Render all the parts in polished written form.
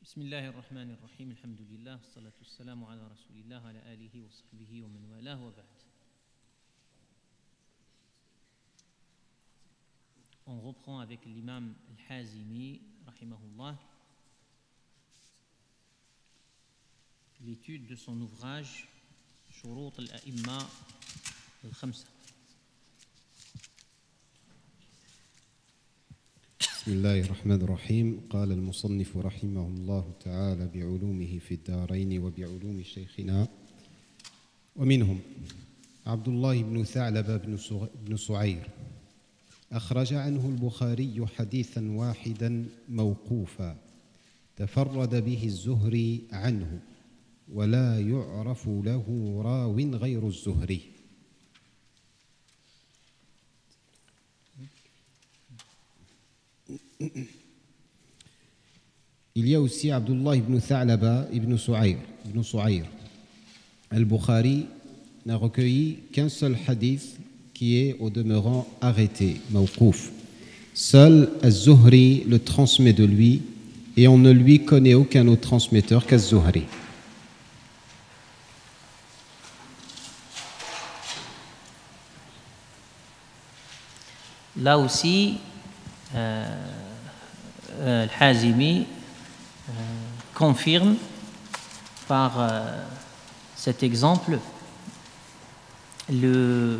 بسم الله الرحمن الرحيم الحمد لله والصلاة والسلام على رسول الله وعلى آله وصحبه ومن والاه وبعد. On reprend avec l'imam Al-Hazimi rahimahullah l'étude de son ouvrage Shurut al-A'imma al-Khamsa. بسم الله الرحمن الرحيم. قال المصنف رحمه الله تعالى بعلومه في الدارين وبعلوم شيخنا ومنهم عبد الله بن ثعلبة بن سعير أخرج عنه البخاري حديثا واحدا موقوفا تفرد به الزهري عنه ولا يعرف له راو غير الزهري. Il y a aussi Abdullah ibn Tha'laba ibn Su'ayr. Al-Bukhari n'a recueilli qu'un seul hadith qui est au demeurant arrêté, mawqouf. Seul Az-Zuhri le transmet de lui et on ne lui connaît aucun autre transmetteur qu'Az-Zuhri. Là aussi, Al-Hazimi confirme par cet exemple le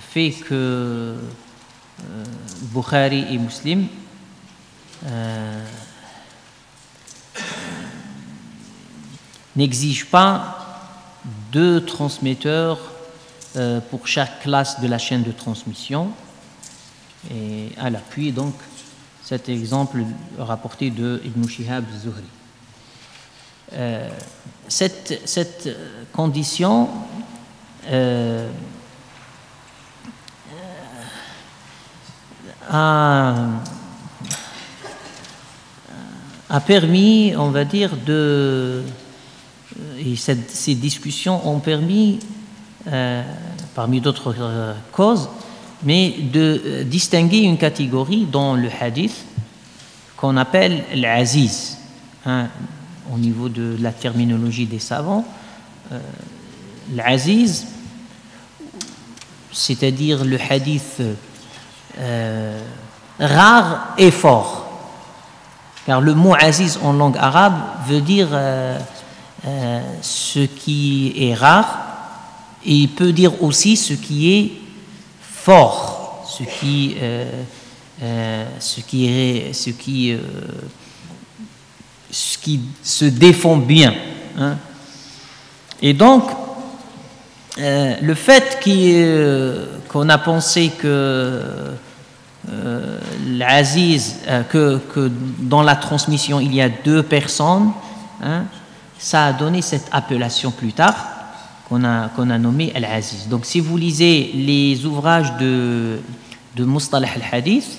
fait que Bukhari et Muslim n'exigent pas deux transmetteurs pour chaque classe de la chaîne de transmission, et à l'appui donc cet exemple rapporté de Ibn Shihab az-Zuhri. Cette condition a permis, on va dire, et ces discussions ont permis, parmi d'autres causes, mais de distinguer une catégorie dans le hadith qu'on appelle l'aziz, au niveau de la terminologie des savants. L'aziz, c'est-à-dire le hadith rare et fort, car le mot aziz en langue arabe veut dire ce qui est rare, et il peut dire aussi ce qui est fort, ce qui se défend bien. Et donc, le fait qu'on a pensé que l'aziz, que dans la transmission il y a deux personnes, ça a donné cette appellation plus tard qu'on a nommé Al-Aziz. Donc si vous lisez les ouvrages de Mustalah al-Hadith,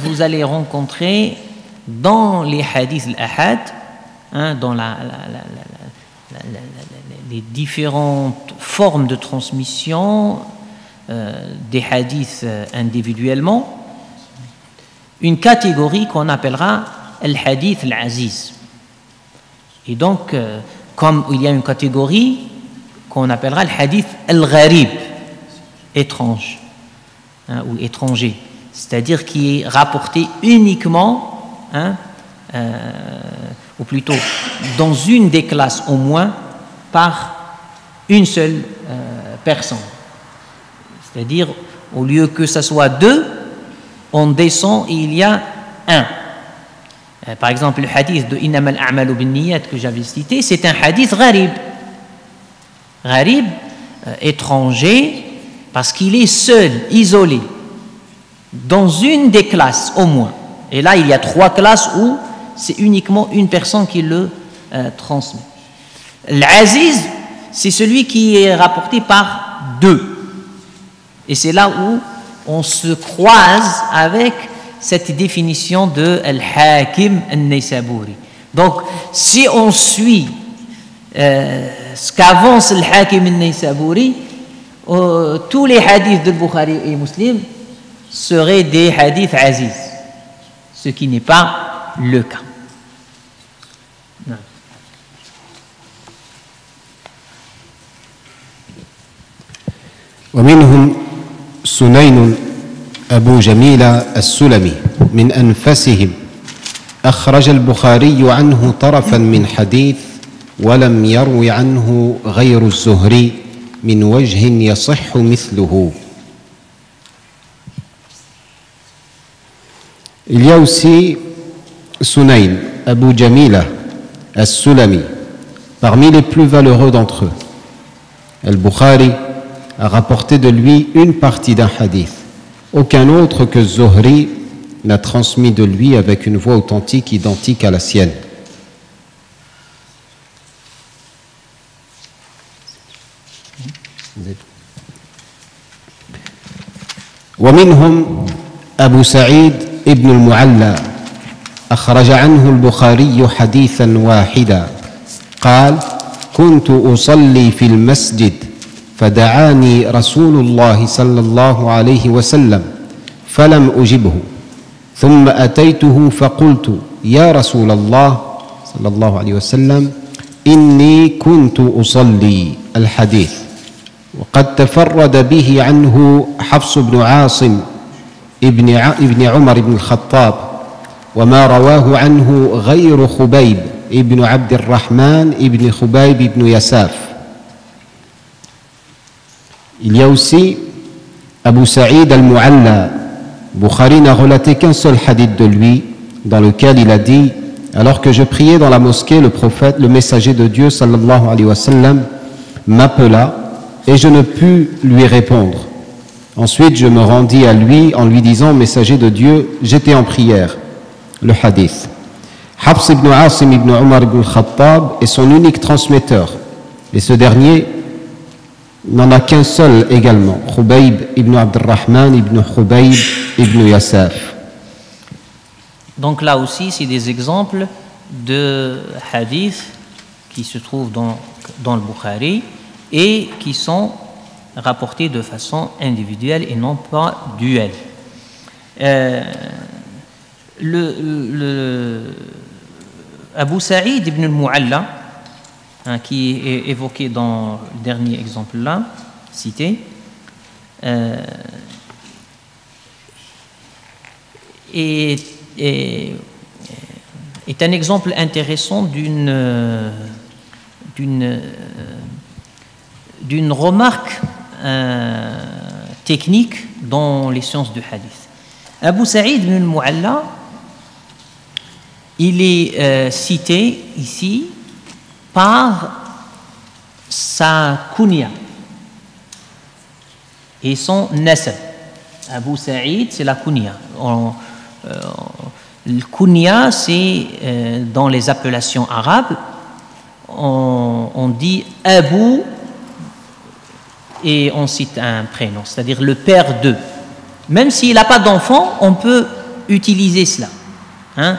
vous allez rencontrer dans les hadiths al-Ahad, dans les différentes formes de transmission des hadiths individuellement, une catégorie qu'on appellera Al-Hadith al-Aziz. Et donc, comme il y a une catégorie qu'on appellera le hadith al-gharib, étrange, ou étranger, c'est-à-dire qui est rapporté uniquement, ou plutôt dans une des classes au moins, par une seule personne. C'est-à-dire, au lieu que ça soit deux, on descend et il y a un. Par exemple, le hadith de Innama al-a'malu bin-niyyat que j'avais cité, c'est un hadith gharib. Gharib, étranger, parce qu'il est seul, isolé, dans une des classes au moins. Et là, il y a trois classes où c'est uniquement une personne qui le transmet. L'aziz, c'est celui qui est rapporté par deux. Et c'est là où on se croise avec cette définition de Al-Hakim al-Naysaburi. Donc, si on suit ce qu'avance Al-Hakim al-Naysaburi, tous les hadiths de Bukhari et Muslim seraient des hadiths aziz, ce qui n'est pas le cas. Non. ومنهم سنين أبو جميلة السلمي من أنفسهم أخرج البخاري عنه طرفا من حديث ولم يروي عنه غير الزهري من وجه يصح مثله. Il y a aussi Sunayn, Abu Jamila al-Sulami, parmi les plus valeureux d'entre eux. Al-Bukhari a rapporté de lui une partie d'un hadith. Aucun autre que Zuhri n'a transmis de lui avec une voix authentique identique à la sienne. ومنهم أبو سعيد ابن المعلى أخرج عنه البخاري حديثا واحدا قال كنت أصلي في المسجد فدعاني رسول الله صلى الله عليه وسلم فلم أجبه ثم أتيته فقلت يا رسول الله صلى الله عليه وسلم إني كنت أصلي الحديث. وقد تفرد به عنه حفص بن عاصم ابن عمر بن الخطاب وما رواه عنه غير خبيب ابن عبد الرحمن ابن خبيب بن يساف. Il y a aussi Abu Sa'id al-Mu'alla. Bukhari n'a relaté qu'un seul hadith de lui, dans lequel il a dit: alors que je priais dans la mosquée, le prophète, le messager de Dieu, sallallahu alayhi wa sallam, m'appela et je ne pus lui répondre. Ensuite, je me rendis à lui en lui disant: messager de Dieu, j'étais en prière. Le hadith. Hafs ibn Asim ibn Umar ibn al-Khattab est son unique transmetteur. Et ce dernier n'en a qu'un seul également, Khubayb ibn Abdurrahman ibn Khubayb ibn Yasaf. Donc là aussi, c'est des exemples de hadiths qui se trouvent dans le Bukhari et qui sont rapportés de façon individuelle et non pas duelle. Abu Sa'id ibn al-Mu'alla, qui est évoqué dans le dernier exemple là, cité, est un exemple intéressant d'une remarque technique dans les sciences du hadith. Abu Sa'id ibn al-Mu'alla, il est cité ici par sa kunya et son nasab. Abu Sa'id, c'est la kunya. Le kunya, c'est dans les appellations arabes, on dit Abu et on cite un prénom, c'est-à-dire le père de. Même s'il n'a pas d'enfant, on peut utiliser cela. Hein?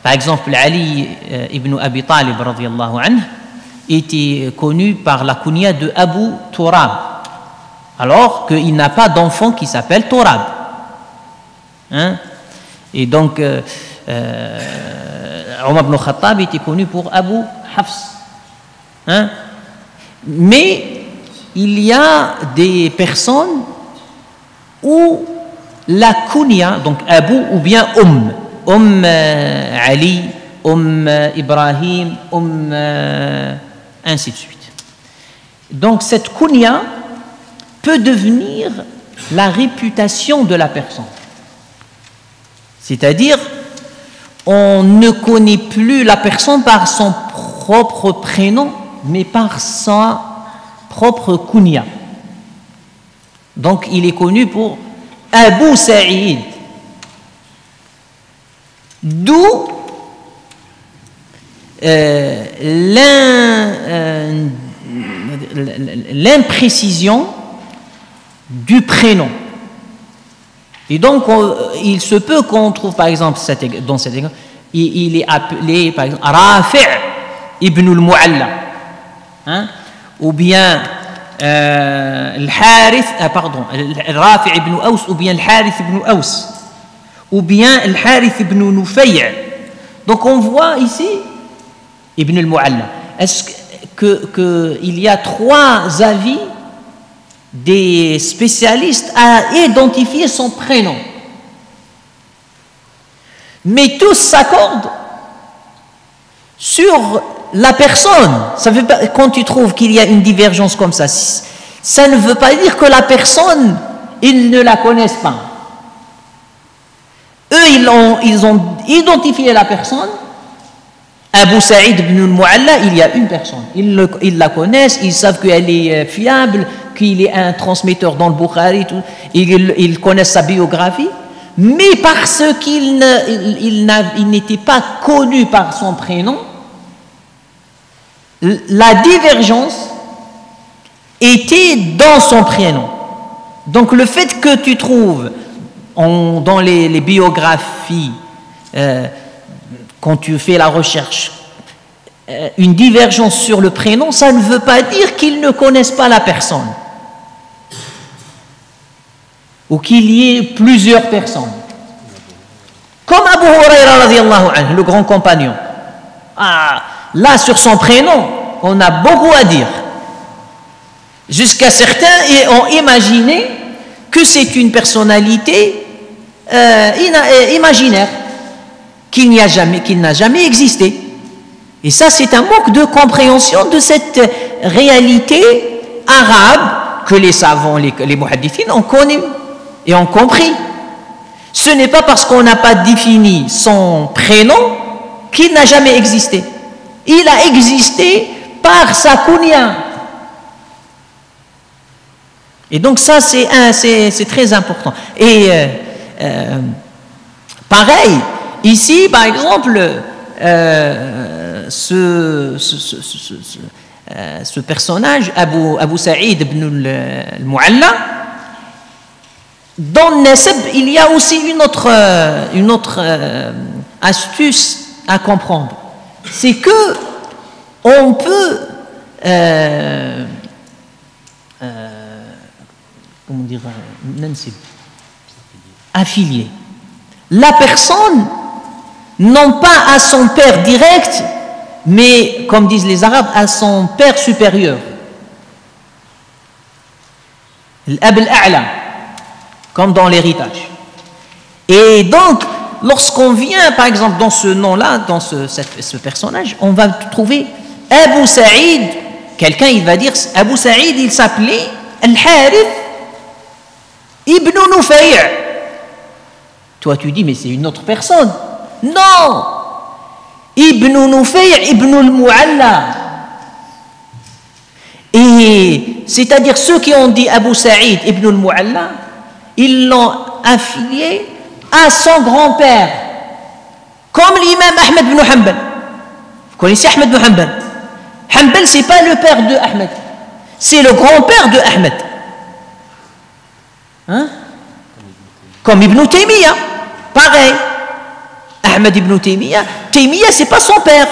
Par exemple, Ali ibn Abi Talib radiyallahu anhu était connu par la kunya de Abu Turab, alors qu'il n'a pas d'enfant qui s'appelle Turab. Hein? Et donc, Omar ibn Khattab était connu pour Abu Hafs. Hein? Mais il y a des personnes où la kunya, donc Abu ou bien Ali, Ibrahim, ainsi de suite. Donc cette kunya peut devenir la réputation de la personne. C'est-à-dire, on ne connaît plus la personne par son propre prénom, mais par sa propre kunya. Donc il est connu pour Abu Sa'id. D'où l'imprécision du prénom. Et donc, il se peut qu'on trouve, par exemple, dans cet exemple, il est appelé, par exemple, Rafi' ibn al-Mu'alla, hein? Ou bien Al-Harith, pardon, Rafi' ibn Aws, ou bien Al-Harith ibn Aws, ou bien Al-Harith ibn Nufay'. Donc on voit ici Ibn al-Mu'alla. Est-ce qu'il y a trois avis des spécialistes à identifier son prénom? Mais tous s'accordent sur la personne. Ça veut pas, quand tu trouves qu'il y a une divergence comme ça ne veut pas dire que la personne, ils ne la connaissent pas. Eux, ils ont identifié la personne. Abu Saïd ibn al-Mu'alla, il y a une personne. Ils la connaissent, ils savent qu'elle est fiable, qu'il est un transmetteur dans le Bukhari, tout. Ils connaissent sa biographie. Mais parce qu'il n'était pas connu par son prénom, la divergence était dans son prénom. Donc le fait que tu trouves dans les biographies, quand tu fais la recherche, une divergence sur le prénom, ça ne veut pas dire qu'ils ne connaissent pas la personne. Ou qu'il y ait plusieurs personnes. Comme Abu Huraira radiyallahu anhu, le grand compagnon. Là, sur son prénom, on a beaucoup à dire. Jusqu'à certains ont imaginé que c'est une personnalité imaginaire, qui n'a jamais existé. Et ça, c'est un manque de compréhension de cette réalité arabe que les savants, les muhaddithines ont connue et ont compris. Ce n'est pas parce qu'on n'a pas défini son prénom qu'il n'a jamais existé. Il a existé par sa kunya. Et donc ça, c'est très important. Et pareil, ici, par exemple, ce personnage, Abu Saïd ibn al-Mu'alla, dans le nasab, il y a aussi une autre astuce à comprendre. C'est que on peut comment dire, affilier la personne non pas à son père direct, mais comme disent les Arabes, à son père supérieur, l'ab al-a'la, comme dans l'héritage. Et donc lorsqu'on vient par exemple dans ce nom-là, dans ce personnage, on va trouver Abu Saïd. Quelqu'un il va dire Abu Saïd, il s'appelait Al-Harith ibn Nufay'. Toi tu dis mais c'est une autre personne. Non, Ibn Nufay' ibn al-Mu'alla. Et c'est-à-dire ceux qui ont dit Abu Saïd ibn al-Mu'alla, ils l'ont affilié à son grand-père, comme l'imam Ahmed ibn Hanbal. Vous connaissez Ahmed ibn Hanbal? Hanbal, c'est pas le père de Ahmed, c'est le grand-père de Ahmed. Hein? Comme Ibn Taymiyyah, pareil. Ahmed ibn Taymiyyah, c'est pas son père.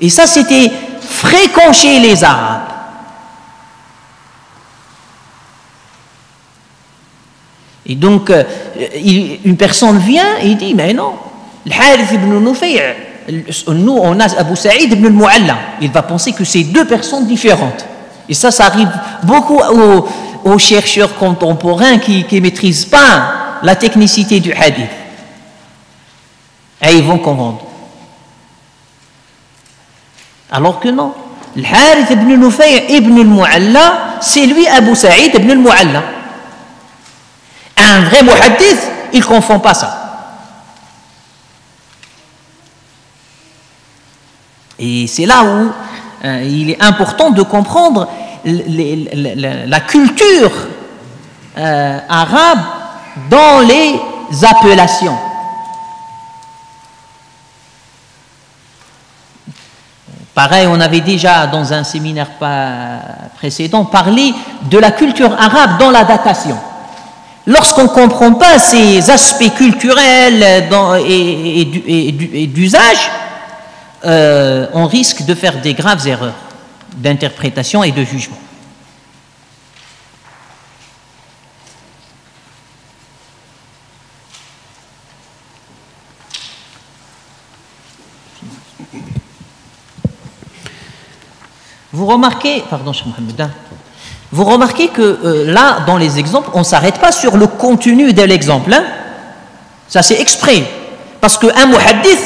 Et ça, c'était fréquent chez les Arabes. Et donc, une personne vient et dit, mais non, Al-Harith ibn Nufay', nous, on a Abu Saïd ibn al-Mu'alla. Il va penser que c'est deux personnes différentes. Et ça arrive beaucoup aux chercheurs contemporains qui ne maîtrisent pas la technicité du hadith. Et ils vont comprendre. Alors que non. Al-Harith ibn Nufay' ibn al-Mu'alla, c'est lui Abu Saïd ibn al-Mu'alla. Un vrai muhaddith, il ne confond pas ça. Et c'est là où il est important de comprendre la culture arabe dans les appellations. Pareil, on avait déjà dans un séminaire précédent parlé de la culture arabe dans la datation. Lorsqu'on ne comprend pas ces aspects culturels et d'usage, on risque de faire des graves erreurs. d'interprétation et de jugement. Vous remarquez, pardon, Cheikh Mohamed, vous remarquez que là, dans les exemples, on ne s'arrête pas sur le contenu de l'exemple. Hein? Ça, c'est exprès. Parce qu'un muhaddith,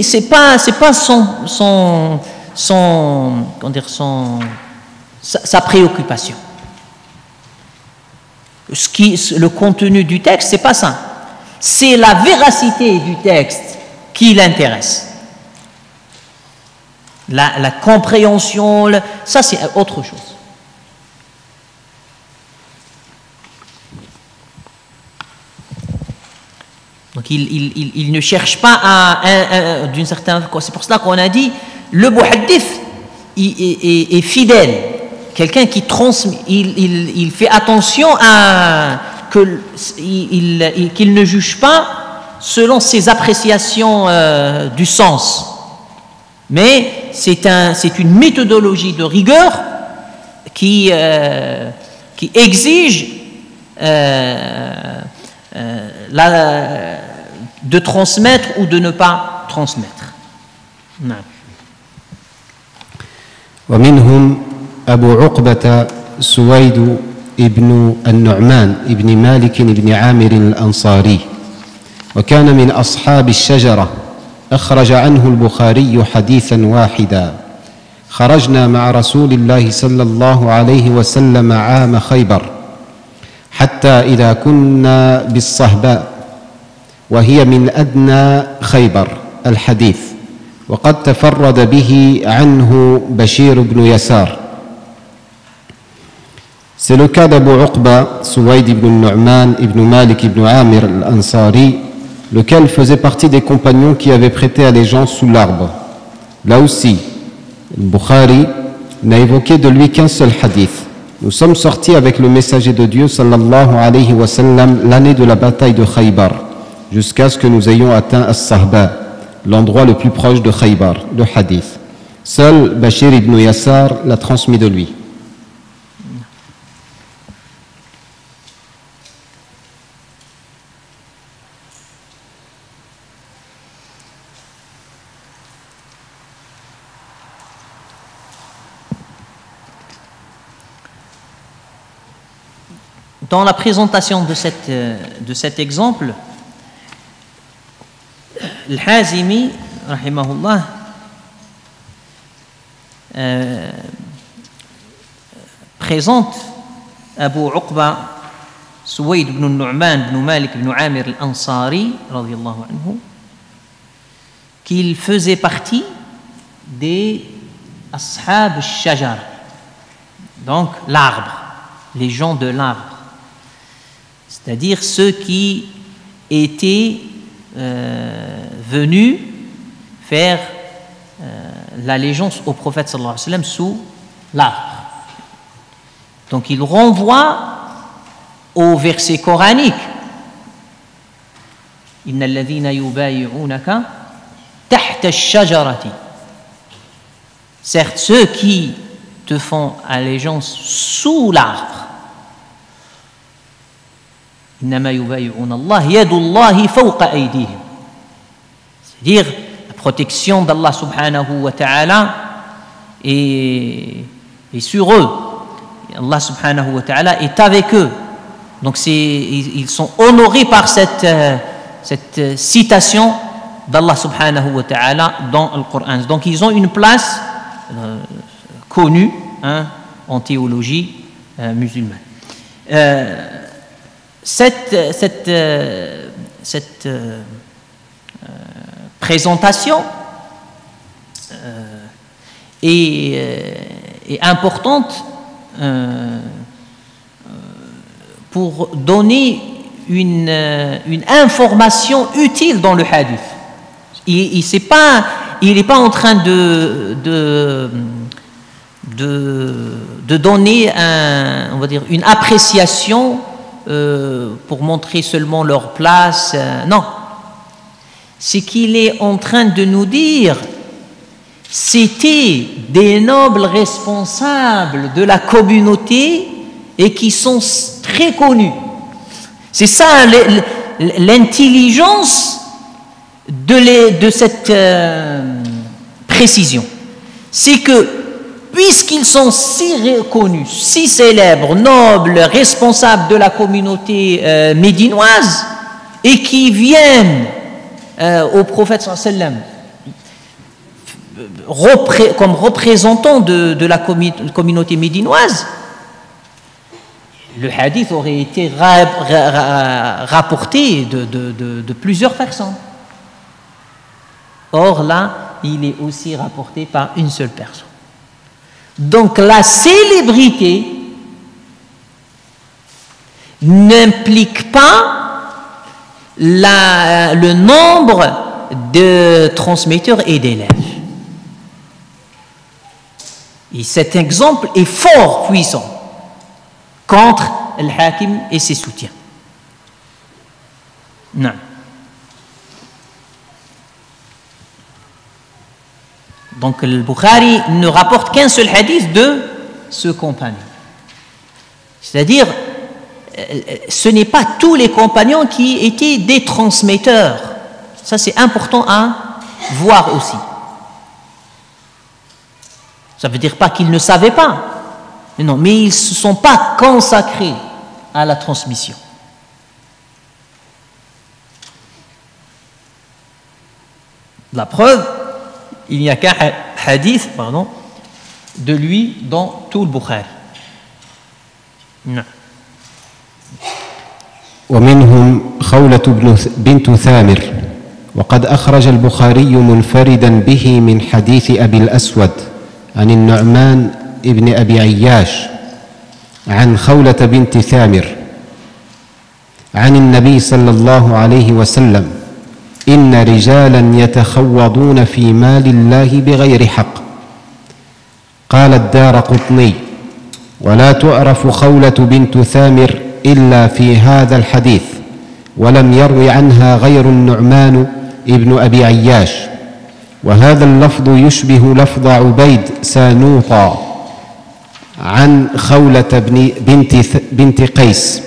c'est pas sa préoccupation. Le contenu du texte, c'est pas ça. C'est la véracité du texte qui l'intéresse. La compréhension, ça c'est autre chose. Donc il ne cherche pas d'une certaine... C'est pour cela qu'on a dit, le muhaddith est fidèle. Quelqu'un qui transmet, il fait attention à qu'il ne juge pas selon ses appréciations du sens. Mais c'est une méthodologie de rigueur qui exige de transmettre ou de ne pas transmettre. Non. ومنهم أبو عقبة سويد ابن النعمان ابن مالك ابن عامر الأنصاري وكان من أصحاب الشجرة أخرج عنه البخاري حديثا واحدا خرجنا مع رسول الله صلى الله عليه وسلم عام خيبر حتى إذا كنا بالصهباء وهي من أدنى خيبر الحديث وقد تفرد به عنه بشير بن يسار. C'est le cas d'Abu Uqba, Suwayd ibn Nu'man ibn Malik ibn Amir al-Ansari, lequel faisait partie des compagnons qui avaient prêté allégeance sous l'arbre. Là aussi, le Bukhari n'a évoqué de lui qu'un seul hadith. Nous sommes sortis avec le messager de Dieu, sallallahu alayhi wa sallam, l'année de la bataille de Khaybar, jusqu'à ce que nous ayons atteint As-Sahba, l'endroit le plus proche de Khaybar, le hadith. Seul Bashir ibn Yassar l'a transmis de lui. Dans la présentation de cet exemple, Al-Hazimi, rahimahullah, présente Abu Uqba, Suwayd ibn Nu'man ibn Malik ibn Amir al-Ansari, radiyallahu anhu, qu'il faisait partie des Ashab al-Shajar, donc l'arbre, les gens de l'arbre. C'est-à-dire ceux qui étaient venus faire l'allégeance au prophète sallallahu alayhi wa sallam sous l'arbre. Donc il renvoie au verset coranique. Inna alladhina yubayi'unaka tahta ash-shajarati. Certes, ceux qui te font allégeance sous l'arbre. C'est-à-dire la protection d'Allah subhanahu wa ta'ala est sur eux. Allah subhanahu wa ta'ala est avec eux. Donc ils sont honorés par cette citation d'Allah subhanahu wa ta'ala dans le Coran. Donc ils ont une place connue en théologie musulmane. Cette présentation est importante pour donner une information utile dans le hadith. Il n'est pas en train de donner on va dire une appréciation pour montrer seulement leur place. Non. C'est qu'il est en train de nous dire c'était des nobles responsables de la communauté et qui sont très connus. C'est ça l'intelligence de cette précision. C'est que puisqu'ils sont si reconnus, si célèbres, nobles, responsables de la communauté médinoise et qui viennent au prophète sallallahu alayhi wa sallam comme représentants de la communauté médinoise, le hadith aurait été rapporté de plusieurs personnes. Or là, il est aussi rapporté par une seule personne. Donc la célébrité n'implique pas le nombre de transmetteurs et d'élèves. Et cet exemple est fort puissant contre le Hakim et ses soutiens. Non. Donc le Bukhari ne rapporte qu'un seul hadith de ce compagnon. C'est-à-dire, ce n'est pas tous les compagnons qui étaient des transmetteurs. Ça, c'est important à voir aussi. Ça ne veut dire pas qu'ils ne savaient pas. Non, mais ils ne se sont pas consacrés à la transmission. La preuve, il n'y a qu'un hadith de lui dans tout le Bukhari. Non. ومنهم خولة بنت ثامر وقد أخرج البخاري منفردا به من حديث أبي الأسود عن النعمان ابن أبي عياش عن خولة بنت ثامر عن النبي صلى الله عليه وسلم إن رجالا يتخوضون في مال الله بغير حق. قال الدارقطني ولا تعرف خولة بنت ثامر إلا في هذا الحديث ولم يروي عنها غير النعمان ابن أبي عياش وهذا اللفظ يشبه لفظ عبيد سانوطا عن خولة بنت قيس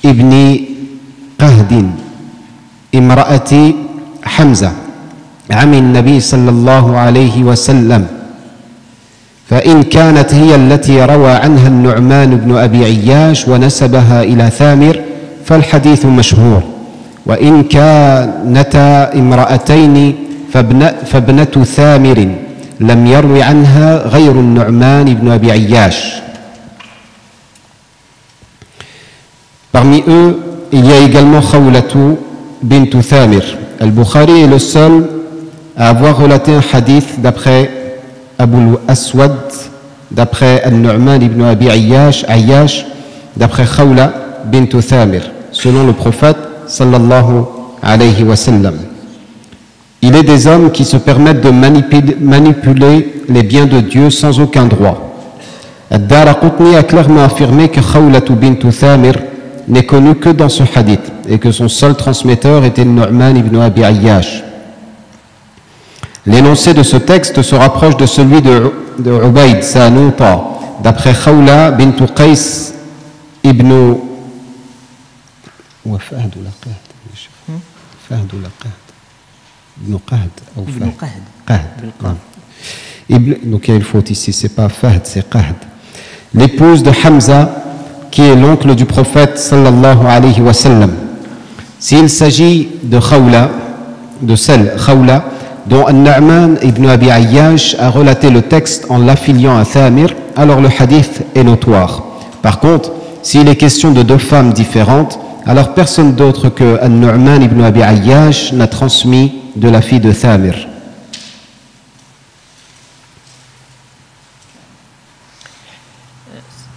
ابن قهد امرأة حمزة عم النبي صلى الله عليه وسلم فإن كانت هي التي روى عنها النعمان بن أبي عياش ونسبها إلى ثامر فالحديث مشهور وإن كانتا امرأتين فابنة ثامر لم يروي عنها غير النعمان بن أبي عياش. Parmi eux, il y a également Khawlatu bint Thamir. Al-Bukhari est le seul à avoir relaté un hadith d'après Abu al-Aswad, d'après Al-Nu'man ibn Abi Ayyash, d'après Khawla bint Thamir, selon le prophète sallallahu alayhi wa sallam. Il est des hommes qui se permettent de manipuler les biens de Dieu sans aucun droit. Ad-Daraqutni a clairement affirmé que Khawlatu bint Thamir n'est connu que dans ce hadith et que son seul transmetteur était Nu'man ibn Abi Ayyash. L'énoncé de ce texte se rapproche de celui de Ubayd Sanuta, d'après Khawla bint Qais ibn Fahd ou donc il y a une faute ici, c'est pas Fahd, c'est Qahd. L'épouse de Hamza, qui est l'oncle du prophète sallallahu alayhi wa sallam. S'il s'agit de Khawla, de celle Khawla, dont An-Na'man ibn Abi Ayyash a relaté le texte en l'affiliant à Thamir, alors le hadith est notoire. Par contre, s'il est question de deux femmes différentes, alors personne d'autre que An-Nu'man ibn Abi Ayyash n'a transmis de la fille de Thamir.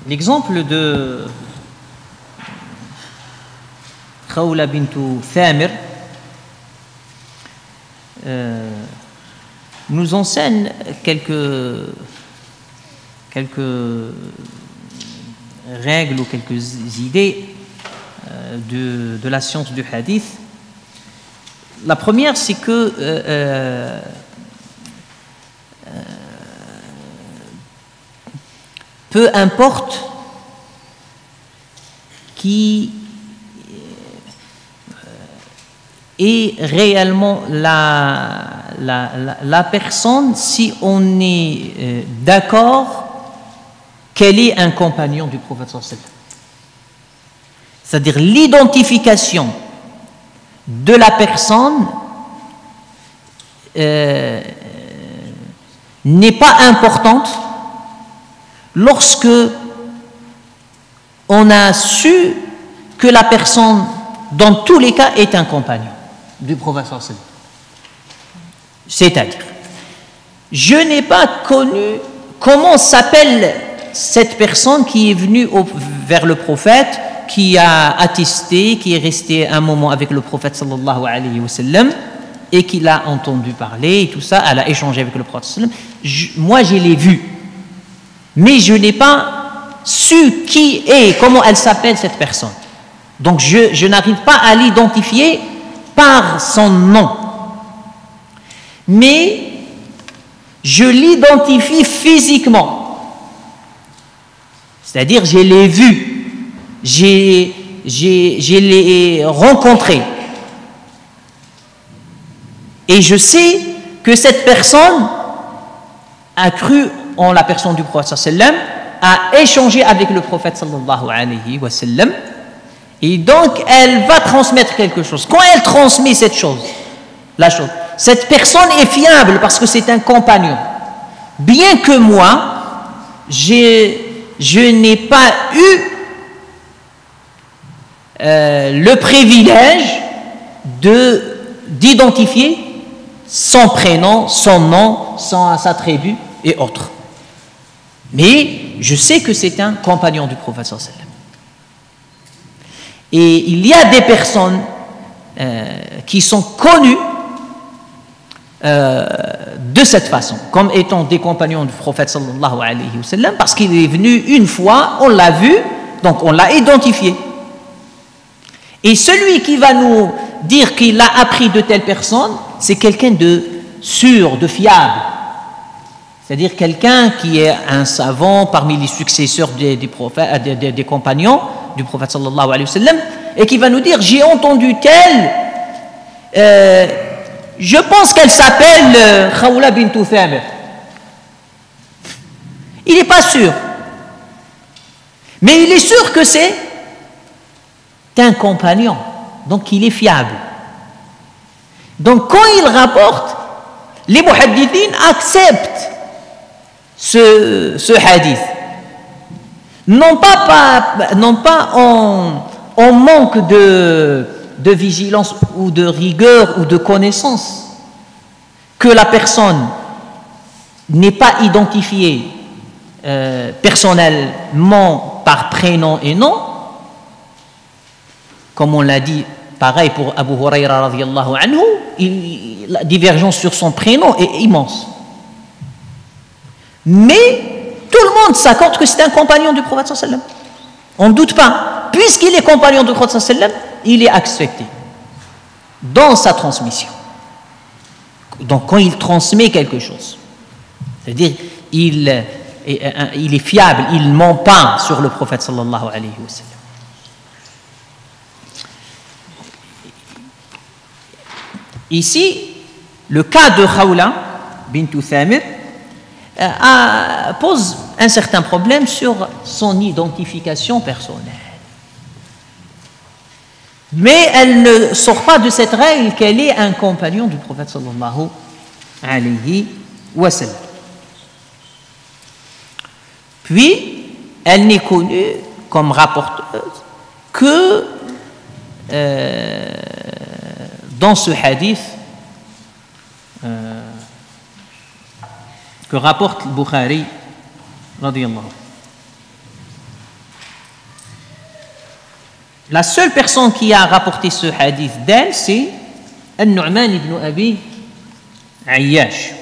L'exemple de Khawla bint Thamir nous enseigne quelques règles ou quelques idées de la science du hadith. La première, c'est que peu importe qui est réellement la personne, si on est d'accord qu'elle est un compagnon du prophète sallallahu alayhi wa sallam. C'est-à-dire l'identification de la personne n'est pas importante lorsque on a su que la personne, dans tous les cas, est un compagnon du prophète sallallahu alayhi wa sallam. C'est-à-dire, je n'ai pas connu comment s'appelle cette personne qui est venue vers le prophète, qui a attesté, qui est resté un moment avec le prophète sallallahu alayhi wa sallam et qui l'a entendu parler et tout ça, elle a échangé avec le prophète sallallahu alayhi wa sallam. Moi, je l'ai vue, mais je n'ai pas su qui est, comment elle s'appelle cette personne. Donc, je n'arrive pas à l'identifier par son nom. Mais je l'identifie physiquement. C'est-à-dire, je l'ai vu, je l'ai rencontré. Et je sais que cette personne a cru en la personne du prophète sallallahu alayhi wa sallam, a échangé avec le prophète sallallahu alayhi wa sallam, et donc elle va transmettre quelque chose. Quand elle transmet cette chose, cette personne est fiable parce que c'est un compagnon. Bien que moi, je n'ai pas eu le privilège d'identifier son prénom, son nom, sa tribu et autres. Mais je sais que c'est un compagnon du prophète sallallahu alayhi wa sallam. Et il y a des personnes qui sont connues de cette façon, comme étant des compagnons du prophète sallallahu alayhi wa sallam, parce qu'il est venu une fois, on l'a vu, donc on l'a identifié. Et celui qui va nous dire qu'il a appris de telle personne, c'est quelqu'un de sûr, de fiable. C'est-à-dire quelqu'un qui est un savant parmi les successeurs des compagnons du prophète sallallahu alayhi wa sallam, et qui va nous dire, j'ai entendu tel, je pense qu'elle s'appelle Khawla bint Thamir. Il n'est pas sûr. Mais il est sûr que c'est un compagnon. Donc il est fiable. Donc quand il rapporte, les muhaddithines acceptent ce hadith. Non pas en manque de vigilance ou de rigueur ou de connaissance, que la personne n'est pas identifiée personnellement par prénom et nom, comme on l'a dit, pareil pour Abu Hurayra radiyallahu anhu, la divergence sur son prénom est immense. Mais tout le monde s'accorde que c'est un compagnon du prophète sallallahu alayhi wa sallam. On ne doute pas. Puisqu'il est compagnon du prophète sallallahu alayhi wa sallam, il est accepté dans sa transmission. Donc quand il transmet quelque chose, c'est-à-dire il est fiable, il ne ment pas sur le prophète sallallahu alayhi wa sallam. Ici, le cas de Khawla bint Thamir pose un certain problème sur son identification personnelle. Mais elle ne sort pas de cette règle qu'elle est un compagnon du prophète sallallahu alayhi wa sallam. Puis, elle n'est connue comme rapporteuse que dans ce hadith que rapporte le Bukhari radiyallahu anhu. La seule personne qui a rapporté ce hadith d'elle, c'est An-Nu'man ibn Abi Ayyash.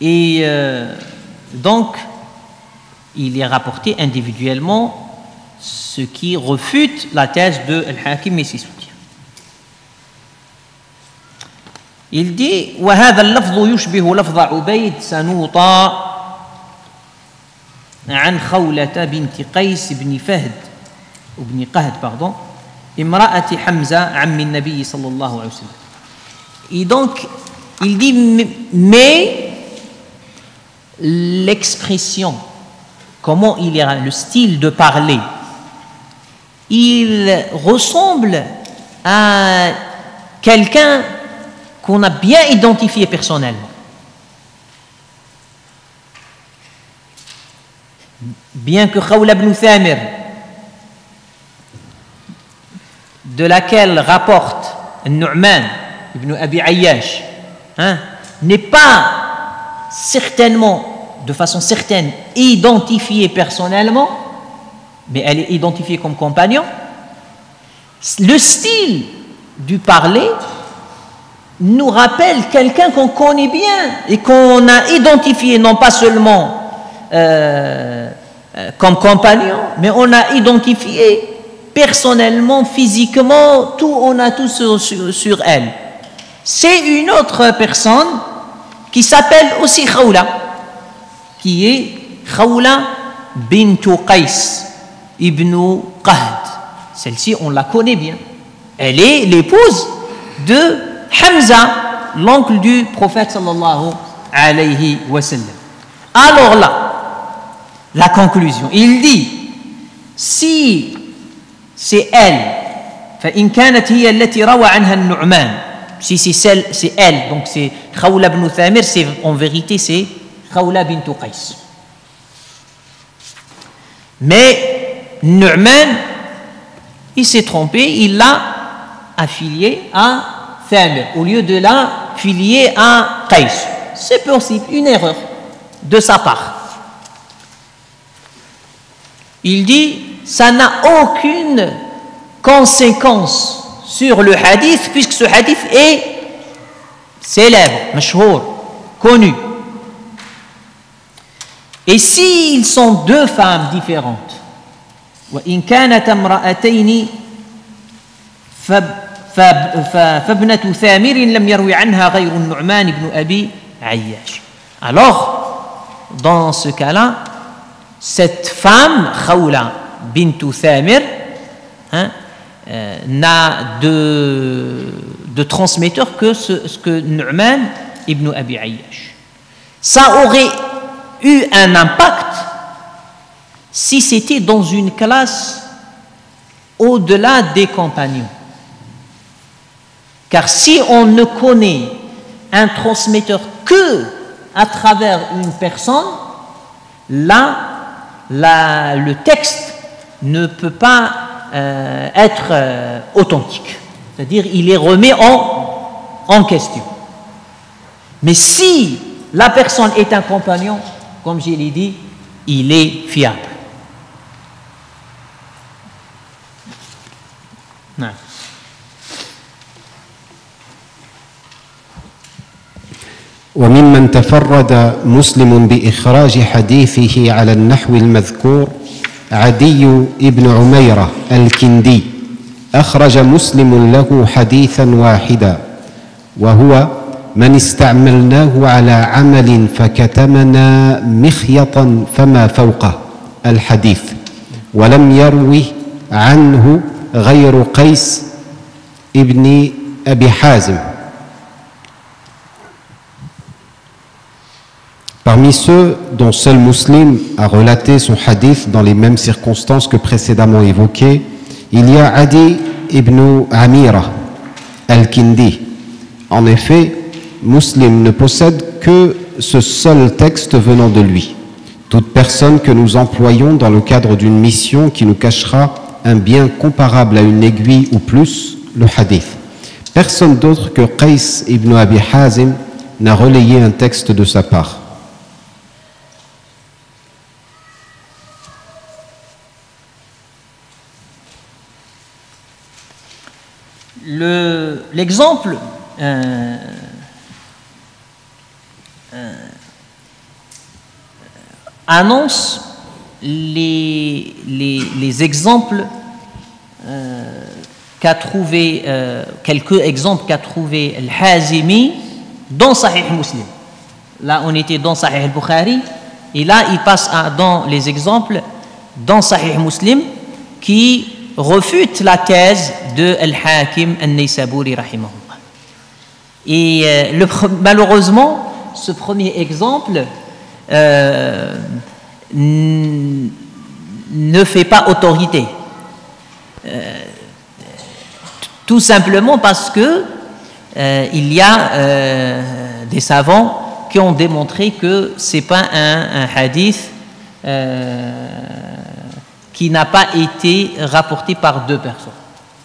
Et donc, il est rapporté individuellement, ce qui refute la thèse de Al-Hakim et ses soutiens. Il dit وهذا اللفظ يشبه لفظ عبيد سنوطا عن خولة بنت قيس بن فهد وبن قهد pardon امرأة حمزة عم النبي صلى الله عليه وسلم. Et donc il dit mais l'expression, comment il est, le style de parler, il ressemble à quelqu'un qu'on a bien identifié personnellement. Bien que Khawla ibn Thamir, de laquelle rapporte Nu'man ibn Abi Ayyash, n'est pas certainement, de façon certaine, identifiée personnellement, mais elle est identifiée comme compagnon, le style du parler nous rappelle quelqu'un qu'on connaît bien et qu'on a identifié non pas seulement comme compagnon, mais on a identifié personnellement, physiquement, tout, on a tout sur elle. C'est une autre personne qui s'appelle aussi Khawla, qui est Khawla bint Qais ibn Qahd. Celle-ci, on la connaît bien. Elle est l'épouse de Hamza, l'oncle du prophète sallallahu alayhi wa sallam. Alors là, la conclusion, il dit, si c'est elle, فإن كانت هي التي روى عنها النعمان, si c'est elle, donc c'est Khawla ibn Thamir, c'est en vérité c'est Khawla bint Qais. Mais Nu'man, il s'est trompé, il l'a affilié à Thamir au lieu de la filier à Qais. C'est possible, une erreur de sa part. Il dit, ça n'a aucune conséquence sur le hadith, puisque ce hadith est célèbre, mashhour, connu. Et s'ils sont deux femmes différentes, وإن كانت امرأتين فابنة ثامر لم يروي عنها غير النعمان بن أبي عياش. Alors, dans ce cas-là, cette femme, Khawla bint Thamir, n'a de transmetteur que ce que Nu'man ibn Abi Ayyash. Ça aurait eu un impact si c'était dans une classe au-delà des compagnons. Car si on ne connaît un transmetteur que à travers une personne, là, le texte ne peut pas être authentique. C'est-à-dire, il est remis en question. Mais si la personne est un compagnon, comme je l'ai dit, il est fiable. Non. وممن تفرد مسلم بإخراج حديثه على النحو المذكور عدي بن عميرة الكندي أخرج مسلم له حديثا واحدا وهو من استعملناه على عمل فكتمنا مخيطا فما فوقه الحديث ولم يروي عنه غير قيس ابن أبي حازم. Parmi ceux dont seul Muslim a relaté son hadith dans les mêmes circonstances que précédemment évoquées, il y a Adi ibn Amira al-Kindi. En effet, Muslim ne possède que ce seul texte venant de lui. Toute personne que nous employons dans le cadre d'une mission qui nous cachera un bien comparable à une aiguille ou plus, le hadith. Personne d'autre que Qais ibn Abi Hazim n'a relayé un texte de sa part. L'exemple annonce les exemples qu'a trouvé, quelques exemples qu'a trouvé Al-Hazimi dans Sahih Muslim. Là, on était dans Sahih Al-Bukhari, et là, il passe dans les exemples dans Sahih Muslim qui refute la thèse de Al-Hakim Al-Naysaburi rahimahullah. Et malheureusement, ce premier exemple ne fait pas autorité. Tout simplement parce que il y a des savants qui ont démontré que ce n'est pas un hadith qui n'a pas été rapporté par deux personnes.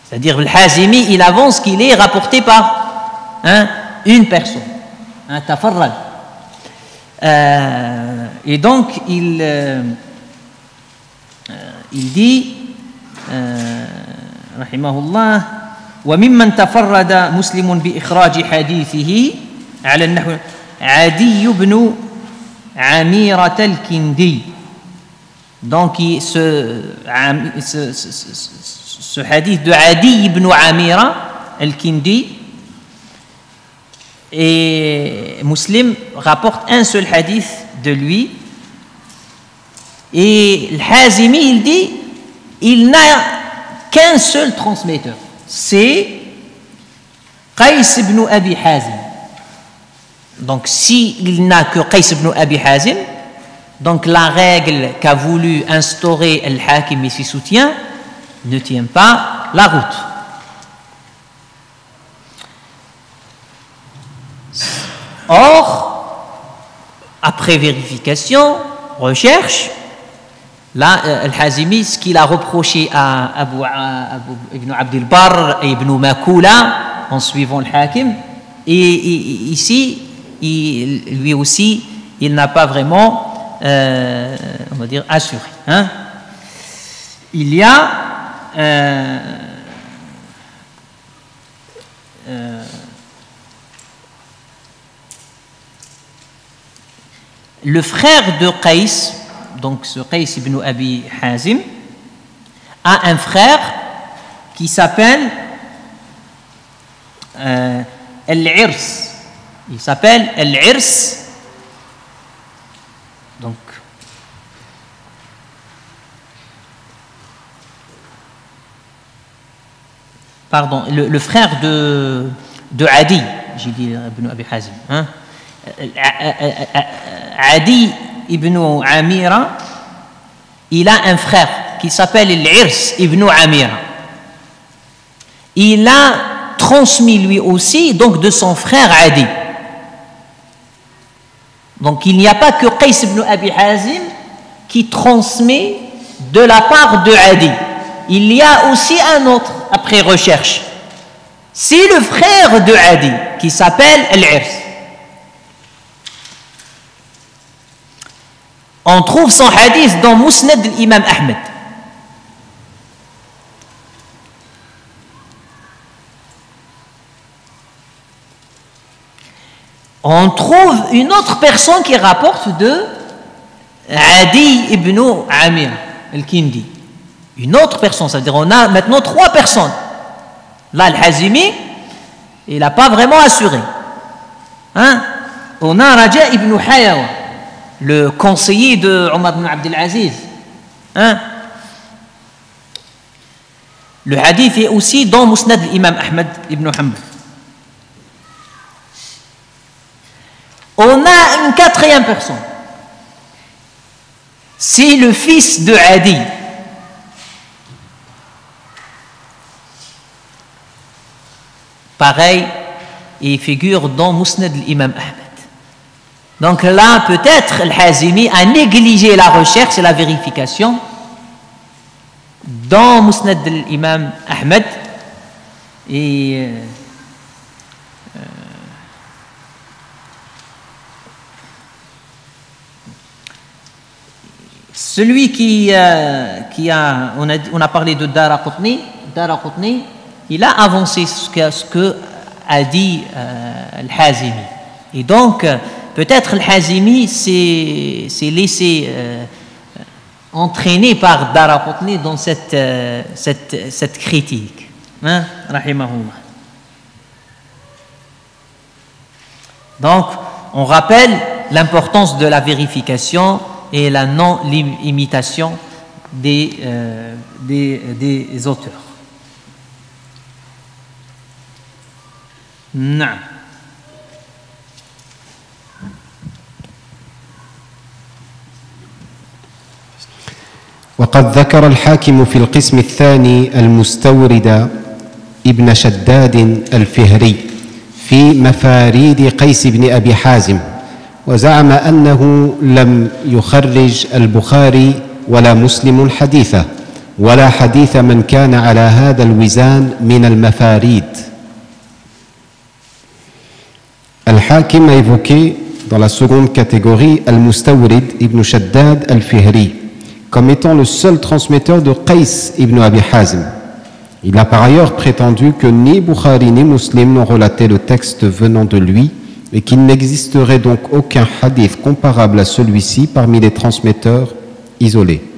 C'est-à-dire, le Hazimi, il avance qu'il est rapporté par une personne, un tafarrad. Et donc, il dit, rahimahullah, وممن تفرد مسلم بإخراج حديثه على النحو عدي بن عميرة الكندي. Donc ce hadith de Adi ibn Amira al-Kindi, et Muslim rapporte un seul hadith de lui, et Al-Hazimi il dit il n'a qu'un seul transmetteur, c'est Qais ibn Abi Hazim. Donc s'il n'a que Qais ibn Abi Hazim, donc la règle qu'a voulu instaurer Al-Hakim et ses soutiens ne tient pas la route. Or, après vérification, recherche, là, Al-Hazimi, ce qu'il a reproché à Abu ibn Abd al-Barr et ibn Makula en suivant Al-Hakim, et ici, lui aussi, il n'a pas vraiment on va dire assuré. Il y a le frère de Qais, donc ce Qais ibn Abi Hazim, a un frère qui s'appelle Al-Irs. Il s'appelle Al-Irs. Donc, pardon, le frère de Adi, j'ai dit ibn Abi Hazim, Adi ibn Amira, il a un frère qui s'appelle Al-Irs ibn Amira. Il a transmis lui aussi donc de son frère Adi. Donc il n'y a pas que Qais ibn Abi Hazim qui transmet de la part de Adi. Il y a aussi un autre, après recherche. C'est le frère de Adi qui s'appelle Al-Irs. On trouve son hadith dans Musnad l'imam Ahmed. On trouve une autre personne qui rapporte de Adi ibn Amir al-Kindi. Une autre personne, c'est-à-dire on a maintenant trois personnes. Là, Al-Hazimi, il n'a pas vraiment assuré. On a Raja ibn Hayawa, le conseiller de Omar ibn Abdelaziz. Le hadith est aussi dans Musnad l'imam Ahmed ibn Hanbal. On a une quatrième personne. C'est le fils de Adi. Pareil, il figure dans Musnad l'imam Ahmed. Donc là, peut-être, Al-Hazimi a négligé la recherche et la vérification dans Musnad l'imam Ahmed. Et celui on a parlé de Daraqutni, il a avancé ce que a dit Al-Hazimi. Et donc, peut-être Al-Hazimi s'est laissé entraîner par Daraqutni dans cette critique. Hein, rahimahullah. Donc, on rappelle l'importance de la vérification et la non-imitation des auteurs. نعم. وقد ذكر الحاكم في القسم الثاني المستورد ابن شداد الفهري في مفاريد قيس بن أبي حازم، وزعم أنه لم يخرج البخاري ولا مسلم حديثه ولا حديث من كان على هذا الوزان من المفاريد. Al-Hakim a évoqué dans la seconde catégorie Al-Mustawrid ibn Shaddad al-Fihri comme étant le seul transmetteur de Qais ibn Abi Hazim. Il a par ailleurs prétendu que ni Bukhari ni Muslim n'ont relaté le texte venant de lui et qu'il n'existerait donc aucun hadith comparable à celui-ci parmi les transmetteurs isolés.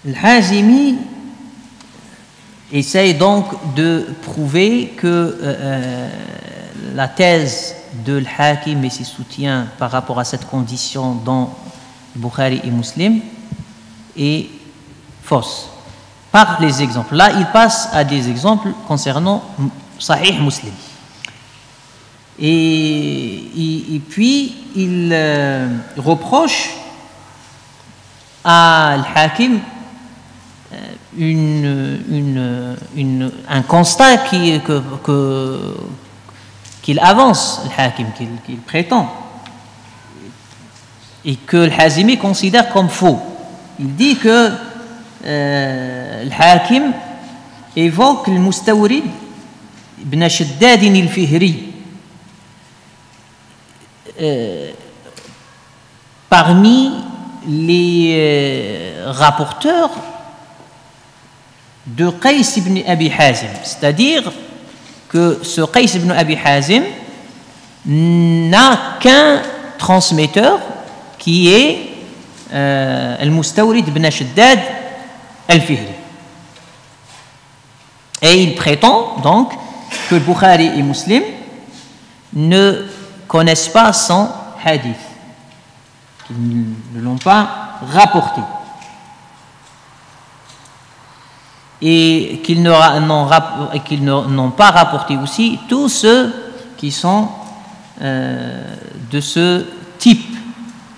Al-Hazimi essaye donc de prouver que la thèse de Al-Hakim et ses soutiens par rapport à cette condition dans Bukhari et Muslim est fausse. Par les exemples. Là, il passe à des exemples concernant Sahih Muslim. Et puis, il reproche à Al-Hakim un constat qu'il avance, Al-Hakim, qu'il prétend, et que Al-Hazimi considère comme faux. Il dit que Al-Hakim évoque le Mustawrid ibn Shaddad al-Fihri parmi les rapporteurs de Qais ibn Abi Hazim, c'est-à-dire que ce Qais ibn Abi Hazim n'a qu'un transmetteur qui est Al-Mustawrid ibn Shaddad al-Fihri. Et il prétend donc que Bukhari et Muslim ne connaissent pas son hadith, qu'ils ne l'ont pas rapporté. Et qu'ils n'ont pas rapporté aussi tous ceux qui sont de ce type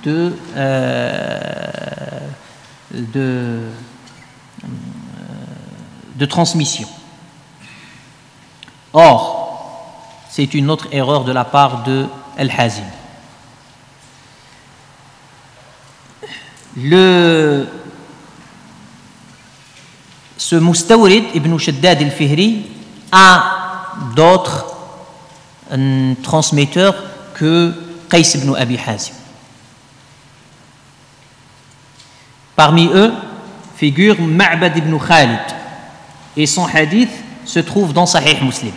de transmission. Or, c'est une autre erreur de la part de Al-Hazim. Ce Mustawrid ibn Shaddad al-Fihri a d'autres transmetteurs que Qais ibn Abi Hazim. Parmi eux figure Ma'bad ibn Khalid et son hadith se trouve dans Sahih Muslim.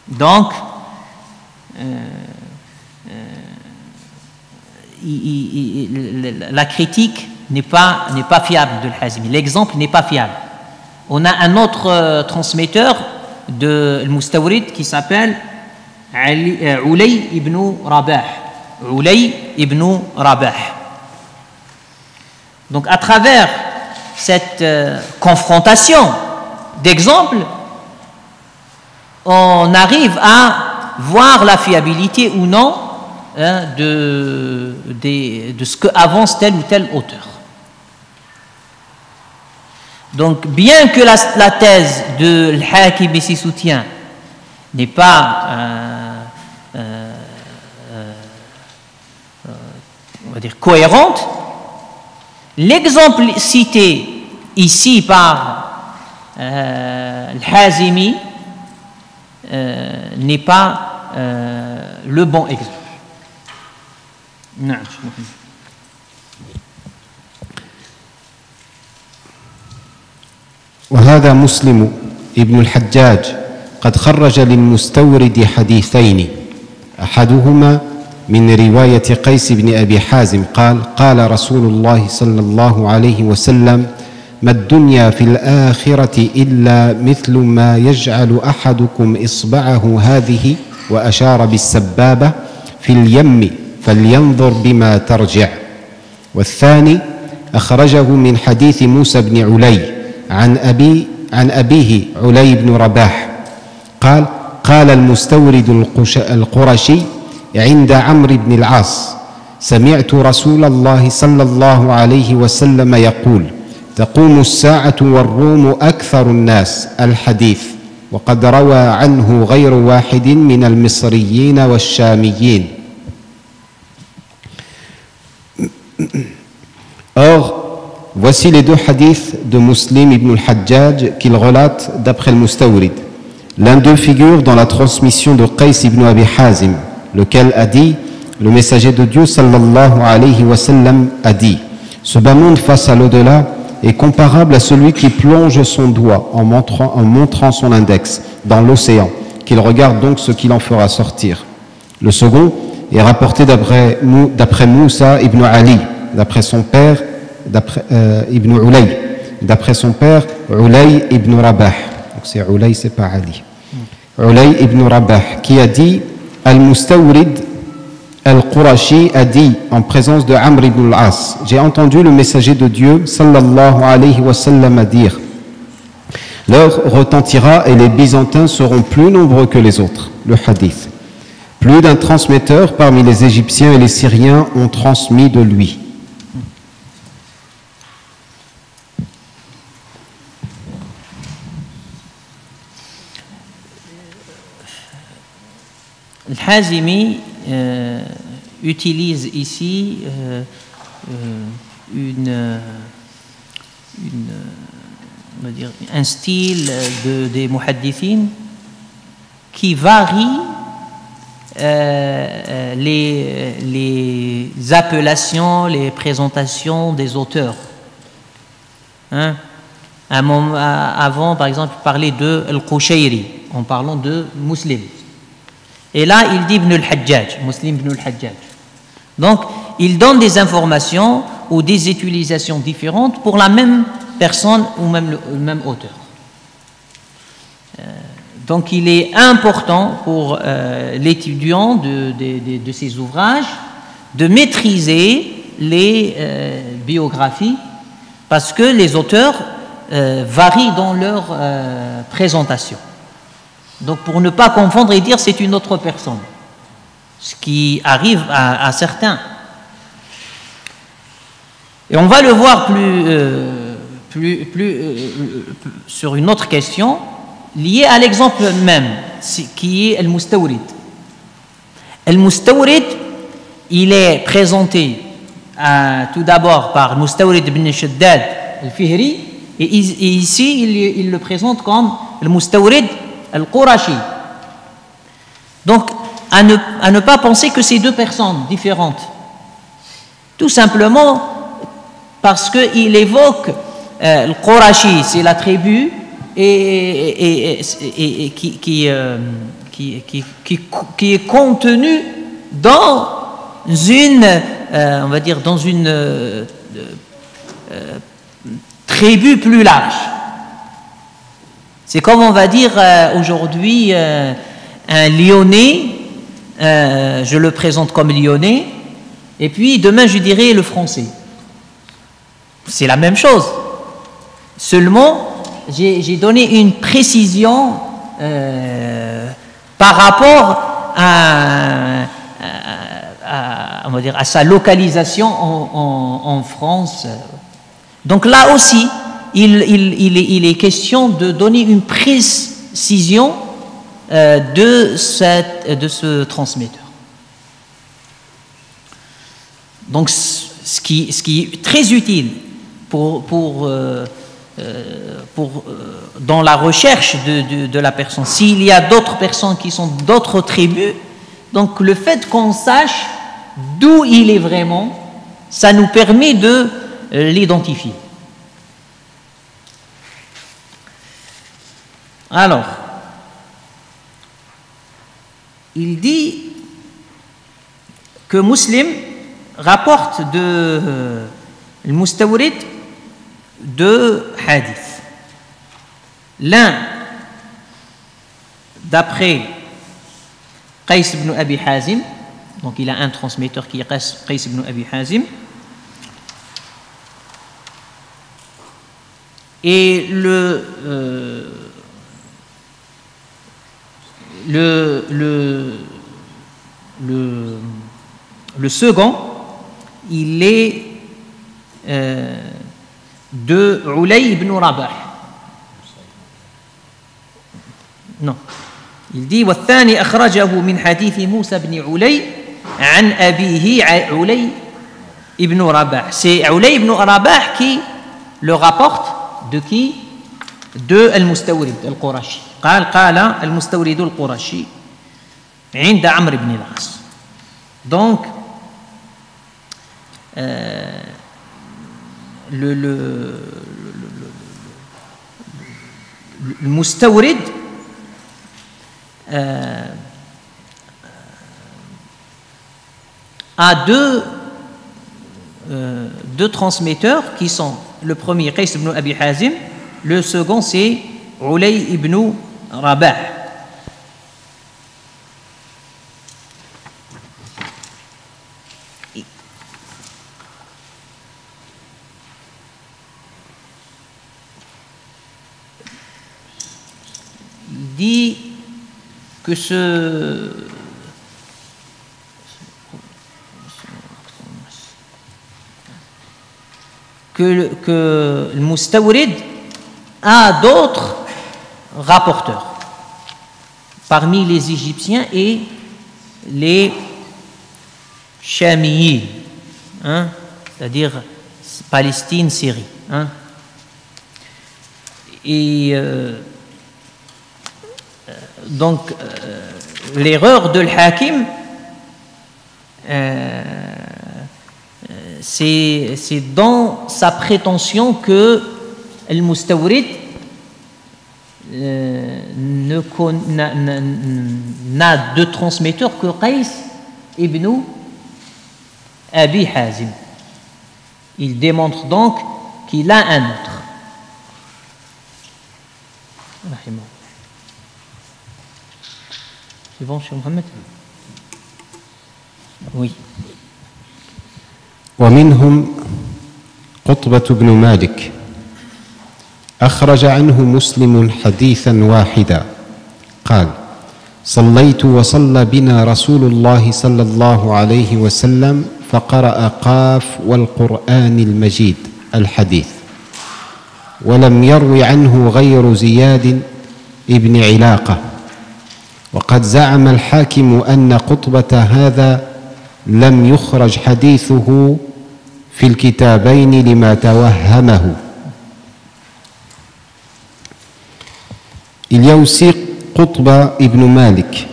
Donc, la critique n'est pas fiable de Al-Hazimi. L'exemple n'est pas fiable. On a un autre transmetteur de Al-Mustawrid qui s'appelle Ulay ibn Rabah. Ulay ibn Rabah. Donc, à travers cette confrontation d'exemples, on arrive à voir la fiabilité ou non de ce que avance tel ou tel auteur. Donc, bien que la thèse de Al-Hakim et ses soutiens n'est pas on va dire cohérente, l'exemple cité ici par Al-Hazimi n'est pas le bon exemple. Non. وهذا مسلم ابن الحجاج قد خرج للمستورد حديثين أحدهما من رواية قيس بن أبي حازم قال قال رسول الله صلى الله عليه وسلم ما الدنيا في الآخرة إلا مثل ما يجعل أحدكم إصبعه هذه وأشار بالسبابة في اليم فلينظر بما ترجع. والثاني أخرجه من حديث موسى بن علي عن أبيه علي بن رباح قال قال المستورد القرشي عند عمرو بن العاص سمعت رسول الله صلى الله عليه وسلم يقول تقوم الساعة والروم أكثر الناس الحديث وقد روى عنه غير واحد من المصريين والشاميين. Or, voici les deux hadiths de Muslim ibn al-Hajjaj qu'il relate d'après le Mustawrid. L'un d'eux figure dans la transmission de Qais ibn Abi Hazim, lequel a dit, le messager de Dieu sallallahu alayhi wa sallam a dit, ce bas monde face à l'au-delà est comparable à celui qui plonge son doigt en montrant son index dans l'océan, qu'il regarde donc ce qu'il en fera sortir. Le second est rapporté d'après Moussa ibn Ali, d'après son père, Ibn Ulay, d'après son père, Ulay ibn Rabah. Donc c'est Ulay, c'est pas Ali. Ulay ibn Rabah, qui a dit, Al-Mustawrid Al-Qurashi a dit en présence de Amr ibn al-As, j'ai entendu le messager de Dieu, sallallahu alayhi wa sallam, dire, l'heure retentira et les Byzantins seront plus nombreux que les autres. Le hadith. Plus d'un transmetteur parmi les Égyptiens et les Syriens ont transmis de lui. Al-Hazimi utilise ici on va dire, un style des muhaddithines qui varie les appellations, les présentations des auteurs. Hein? Avant, par exemple, parler de Al-Qushayri en parlant de Muslim. Et là, il dit Ibn al-Hajjaj, Muslim ibn al-Hajjaj. Donc, il donne des informations ou des utilisations différentes pour la même personne ou même le même auteur. Donc, il est important pour l'étudiant de ces ouvrages de maîtriser les biographies parce que les auteurs varient dans leur présentation. Donc, pour ne pas confondre et dire c'est une autre personne, ce qui arrive à certains. Et on va le voir sur une autre question liée à l'exemple même, qui est Al-Mustawrid. Al-Mustawrid, il est présenté tout d'abord par Mustawrid ibn Shaddad al-Fihri, et ici il le présente comme Al-Mustawrid Al-Qurashi. Donc, à ne pas penser que c'est deux personnes différentes. Tout simplement parce qu'il évoque Al-Qurashi, c'est la tribu qui est contenue dans une, on va dire, dans une tribu plus large. C'est comme on va dire aujourd'hui un Lyonnais, je le présente comme Lyonnais, et puis demain je dirai le Français. C'est la même chose. Seulement, j'ai donné une précision par rapport on va dire, à sa localisation en France. Donc là aussi, il est question de donner une précision de ce transmetteur. Donc, ce qui est très utile dans la recherche de la personne, s'il y a d'autres personnes qui sont d'autres tribus, donc le fait qu'on sache d'où il est vraiment, ça nous permet de l'identifier. Alors, il dit que Muslim rapporte de Al-Mustawrid deux hadiths. L'un d'après Qais ibn Abi Hazim, donc il a un transmetteur qui est Qais ibn Abi Hazim, et le second, il est de Ulay ibn Rabah. Non. Il dit والثاني أخرجه من حديث موسى بن علي عن أبيه علي ibn Rabah. C'est Ulay ibn Rabah qui le rapporte de qui? De Al-Mustawrid Al-Qurashi. قال المستورد القرشي عند عمرو بن العاص. Donc le Mustawrid a deux transmetteurs qui sont le premier Qais ibn Abi Hazim, le second c'est Ulay ibn Rabah. Il dit que le Mustawrid a d'autres rapporteurs parmi les Égyptiens et les Chamiyin, hein, c'est-à-dire Palestine, Syrie. Hein. Et donc l'erreur de l'Hakim, c'est dans sa prétention que Al-Mustawrid n'a de transmetteur que Qais ibn Abi Hazim. Il démontre donc qu'il a un autre. C'est bon, Cheikh Mohamed? Oui. ومنهم قطبة بن مالك أخرج عنه مسلم حديثا واحدا قال صليت وصلى بنا رسول الله صلى الله عليه وسلم فقرأ قاف والقرآن المجيد الحديث ولم يروي عنه غير زياد ابن علاقة وقد زعم الحاكم أن قطبة هذا لم يخرج حديثه في الكتابين لما توهمه. Il y a aussi Qutba ibn Malik,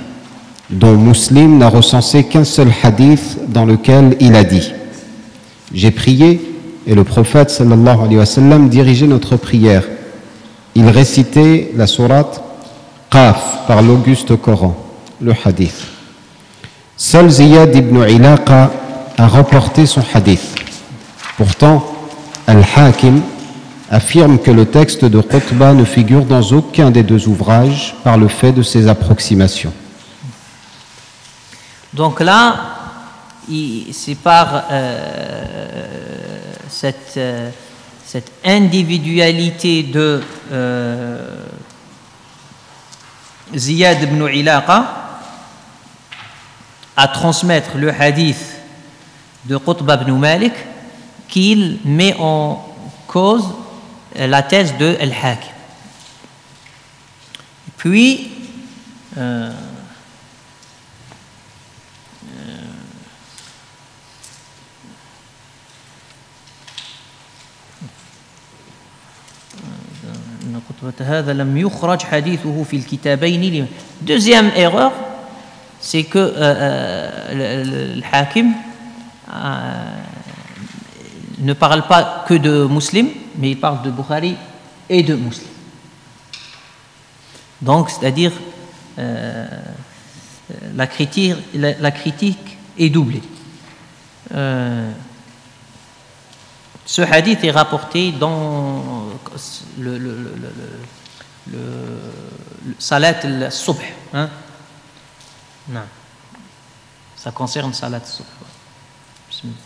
dont Muslim n'a recensé qu'un seul hadith dans lequel il a dit « J'ai prié et le prophète sallallahu alayhi wa sallam dirigeait notre prière. Il récitait la sourate Qaf par l'auguste Coran, le hadith. Seul Ziyad ibn Ilaqa a rapporté son hadith. Pourtant, Al-Hakim affirme que le texte de Qutba ne figure dans aucun des deux ouvrages par le fait de ses approximations. » Donc là, c'est par cette individualité de Ziyad ibn Ilaqa à transmettre le hadith de Qutba ibn Malik qu'il met en cause la thèse de Al-Hakim. Puis deuxième erreur, c'est que le Hakim ne parle pas que de Muslim, mais il parle de Bukhari et de Muslim. Donc, c'est-à-dire, la critique est doublée. Ce hadith est rapporté dans le salat al-subh. Hein? Non. Ça concerne salat al-subh. Bismillah.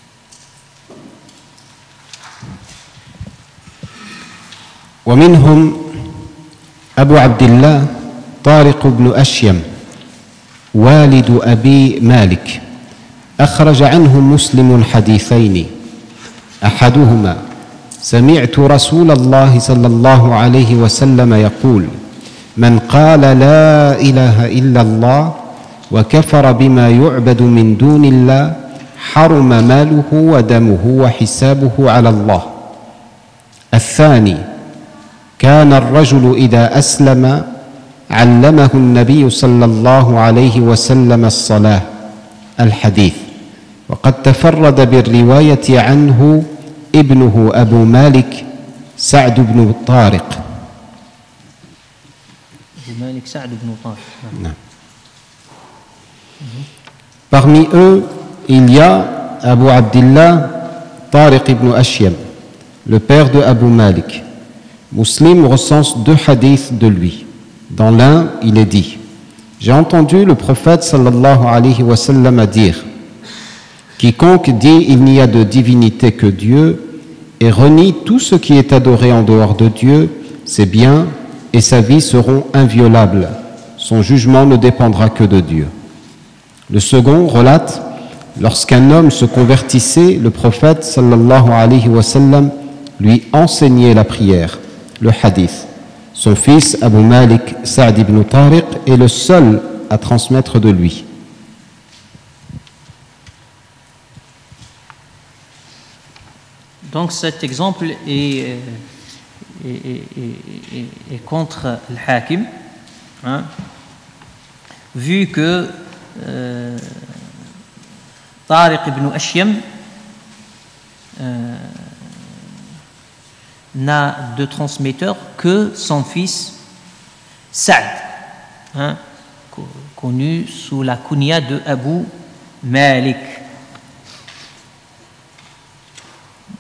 ومنهم أبو عبد الله طارق بن أشيم والد أبي مالك أخرج عنه مسلم حديثين أحدهما سمعت رسول الله صلى الله عليه وسلم يقول من قال لا إله إلا الله وكفر بما يعبد من دون الله حرم ماله ودمه وحسابه على الله. الثاني كان الرجل إذا أسلم علمه النبي صلى الله عليه وسلم الصلاة. الحديث. وقد تفرد بالرواية عنه ابنه أبو مالك سعد بن طارق. أبو مالك سعد بن طارق. نعم. Parmi eux, il y a Abu Abdillah Tariq ibn Ashyam, le père de Abu Malik. Muslim recense deux hadiths de lui. Dans l'un, il est dit: j'ai entendu le prophète sallallahu alayhi wa sallam dire: quiconque dit il n'y a de divinité que Dieu et renie tout ce qui est adoré en dehors de Dieu, ses biens et sa vie seront inviolables. Son jugement ne dépendra que de Dieu. Le second relate: lorsqu'un homme se convertissait, le prophète sallallahu alayhi wa sallam lui enseignait la prière. Le hadith. Son fils Abu Malik Sa'd ibn Tariq est le seul à transmettre de lui. Donc cet exemple est contre le Hakim, hein, vu que Tariq ibn Ashyam n'a de transmetteur que son fils Sa'd, hein, connu sous la kunya de Abu Malik.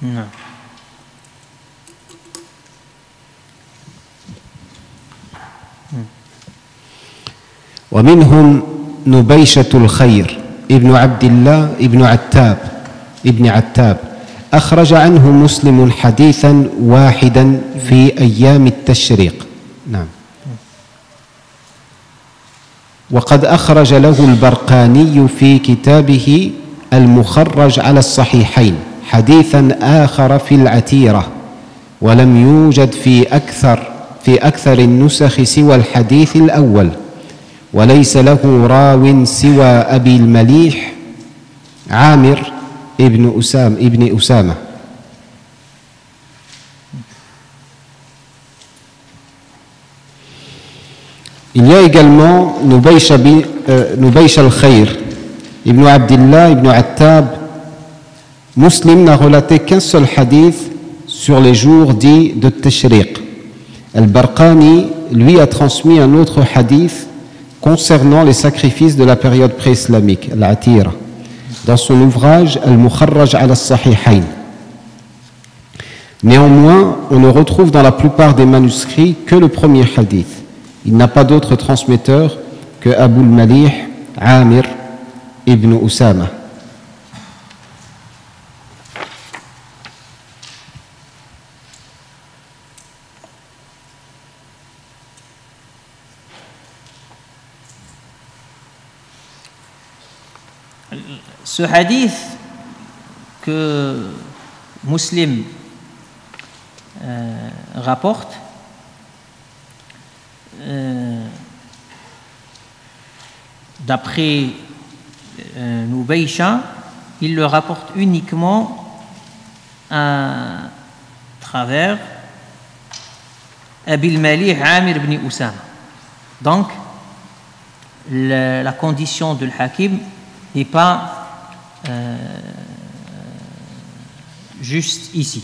Non. ومنهم نبيشة الخير ابن عبد الله ابن عتاب أخرج عنه مسلم حديثا واحدا في أيام التشريق. نعم. وقد أخرج له البرقاني في كتابه المخرج على الصحيحين حديثا آخر في العتيرة، ولم يوجد في أكثر النسخ سوى الحديث الأول، وليس له راو سوى أبي المليح عامر ابن أسامة. Il y a également Nubaysh al-Khayr ibn Abdillah ibn Attab. Muslim n'a relaté qu'un seul hadith sur les jours dits de Tashriq. Al-Barqani, lui, a transmis un autre hadith concernant les sacrifices de la période pré-islamique, al-Atira, dans son ouvrage Al-Mukharraj ala al-Sahihayn. Néanmoins, on ne retrouve dans la plupart des manuscrits que le premier hadith. Il n'a pas d'autre transmetteur que Abu al-Malih Amir ibn Usama. Ce hadith que Muslim rapporte d'après Nubaysha, il le rapporte uniquement à travers Abil Malih Amir ibn Usama. Donc la condition de l'Hakim n'est pas juste ici.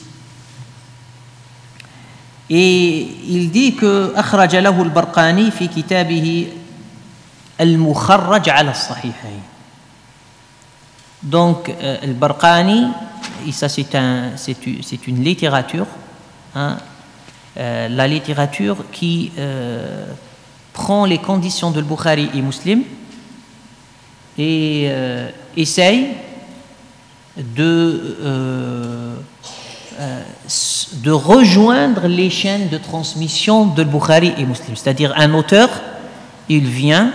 Et il dit que أخرج له البرقاني في كتابه al-mukharraj ala as-sahihayn. Donc, al-Barqani, et ça c'est une littérature, hein, la littérature qui prend les conditions de Bukhari et Muslim et essaye de rejoindre les chaînes de transmission de Bukhari et Muslim. C'est-à-dire un auteur, il vient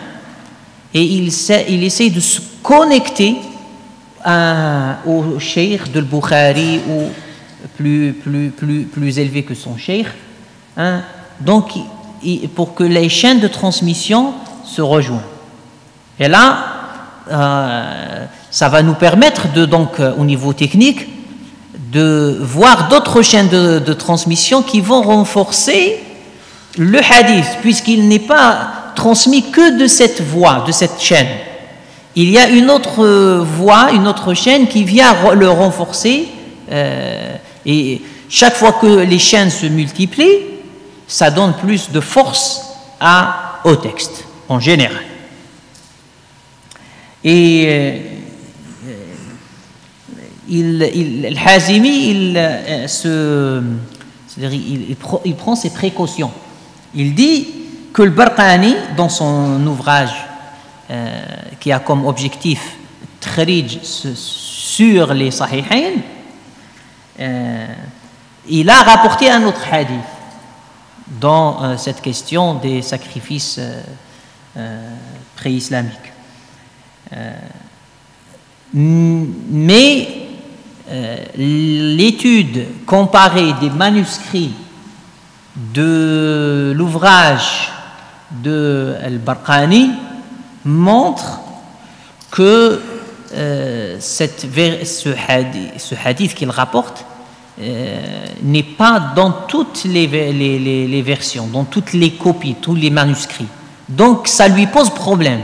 et il essaye de se connecter au cheikh de Bukhari ou plus élevé que son cheikh, hein. Donc pour que les chaînes de transmission se rejoignent. Et là, ça va nous permettre donc au niveau technique de voir d'autres chaînes de transmission qui vont renforcer le hadith, puisqu'il n'est pas transmis que de cette voie, de cette chaîne. Il y a une autre voie, une autre chaîne qui vient le renforcer, et chaque fois que les chaînes se multiplient, ça donne plus de force au texte, en général. Et le Hazimi, il prend ses précautions. Il dit que le Barqani, dans son ouvrage qui a comme objectif Takhrij sur les Sahihayn, il a rapporté un autre hadith dans cette question des sacrifices pré-islamiques. Mais l'étude comparée des manuscrits de l'ouvrage de Al-Barqani montre que ce hadith qu'il rapporte n'est pas dans toutes les versions, dans toutes les copies, tous les manuscrits. Donc ça lui pose problème.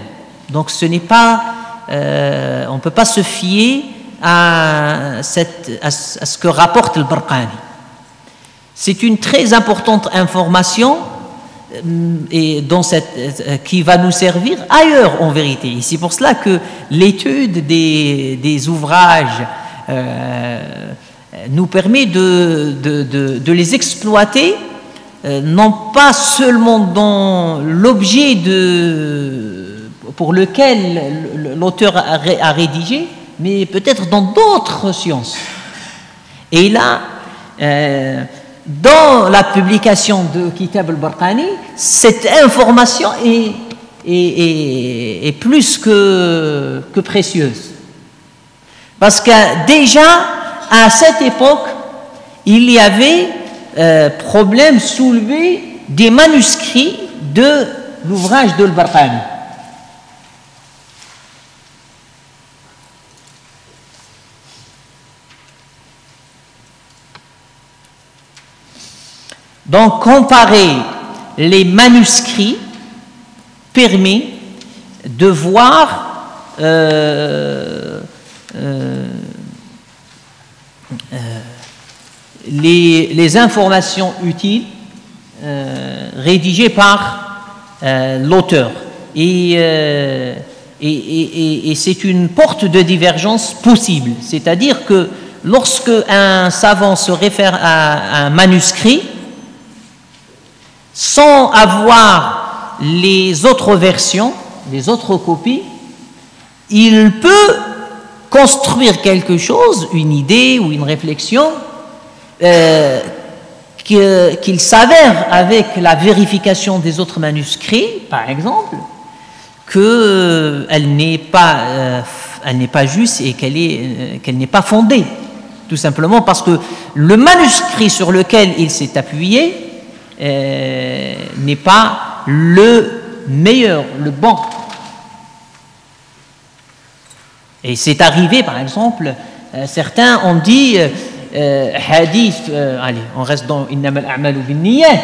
Donc ce n'est pas, on ne peut pas se fier à ce que rapporte le Barqani. C'est une très importante information et qui va nous servir ailleurs en vérité. Et c'est pour cela que l'étude des ouvrages nous permet de les exploiter, non pas seulement dans l'objet pour lequel l'auteur a rédigé, mais peut-être dans d'autres sciences. Et là, dans la publication de Kitab al-Barqani, cette information est plus que précieuse. Parce que déjà, à cette époque, il y avait problème soulevé des manuscrits de l'ouvrage de al-Barqani. Donc, comparer les manuscrits permet de voir les informations utiles rédigées par l'auteur. Et c'est une porte de divergence possible. C'est-à-dire que lorsque un savant se réfère à un manuscrit, sans avoir les autres versions, les autres copies, il peut construire quelque chose, une idée ou une réflexion, qu'il s'avère avec la vérification des autres manuscrits, par exemple, qu'elle n'est pas juste et qu'elle n'est pas fondée. Tout simplement parce que le manuscrit sur lequel il s'est appuyé n'est pas le meilleur, le bon. Et c'est arrivé, par exemple, certains ont dit hadith, allez, on reste dans innamal a'malu binniyat.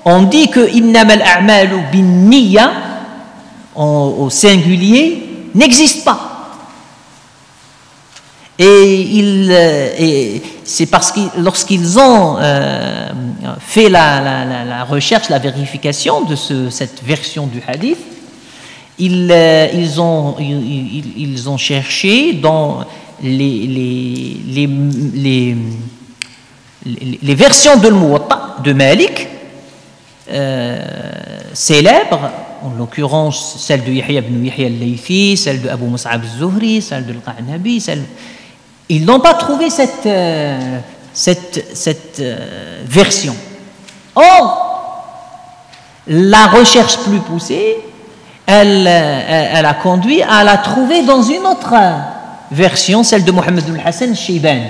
On dit que innamal a'malu binniyat au singulier n'existe pas. Et c'est parce que lorsqu'ils ont fait la recherche, la vérification de cette version du hadith, ils ont cherché dans les versions de l'Muwatta de Malik célèbres, en l'occurrence celle de Yahya ibn Yahya al-Laythi, celle de Abu Mus'ab al-Zuhri, celle de al-Qa'nabi, ils n'ont pas trouvé cette version. Or, la recherche plus poussée, elle a conduit à la trouver dans une autre version, celle de Mohammed al-Hassan al-Shaybani.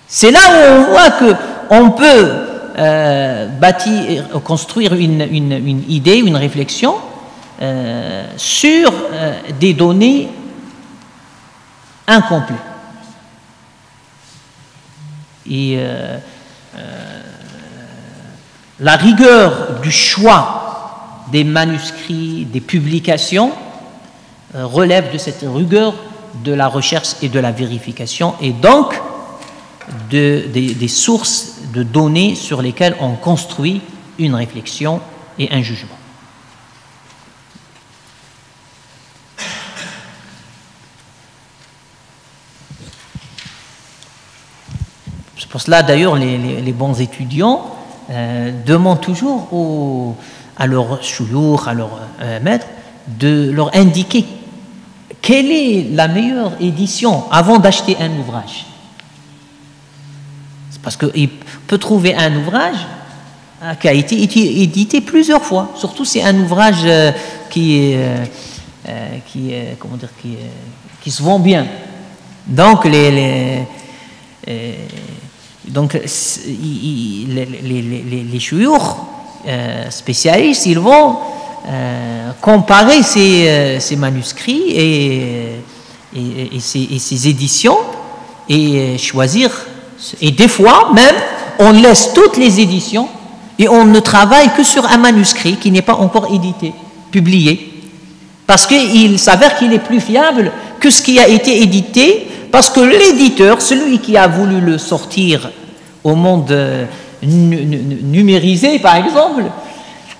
C'est là où on voit qu'on peut construire une idée, une réflexion sur des données incomplètes. Et la rigueur du choix des manuscrits, des publications, relève de cette rigueur de la recherche et de la vérification, et donc des sources de données sur lesquelles on construit une réflexion et un jugement. C'est pour cela d'ailleurs les bons étudiants demandent toujours à leurs chouyours, à leurs maîtres, de leur indiquer quelle est la meilleure édition avant d'acheter un ouvrage. C'est parce qu'il peut trouver un ouvrage qui a été édité plusieurs fois, surtout si c'est un ouvrage qui se vend bien. Donc les chouyours spécialistes, ils vont comparer ces manuscrits et ces éditions et choisir. Et des fois même, on laisse toutes les éditions et on ne travaille que sur un manuscrit qui n'est pas encore édité, publié, parce qu'il s'avère qu'il est plus fiable que ce qui a été édité, parce que l'éditeur, celui qui a voulu le sortir au monde numérisé par exemple,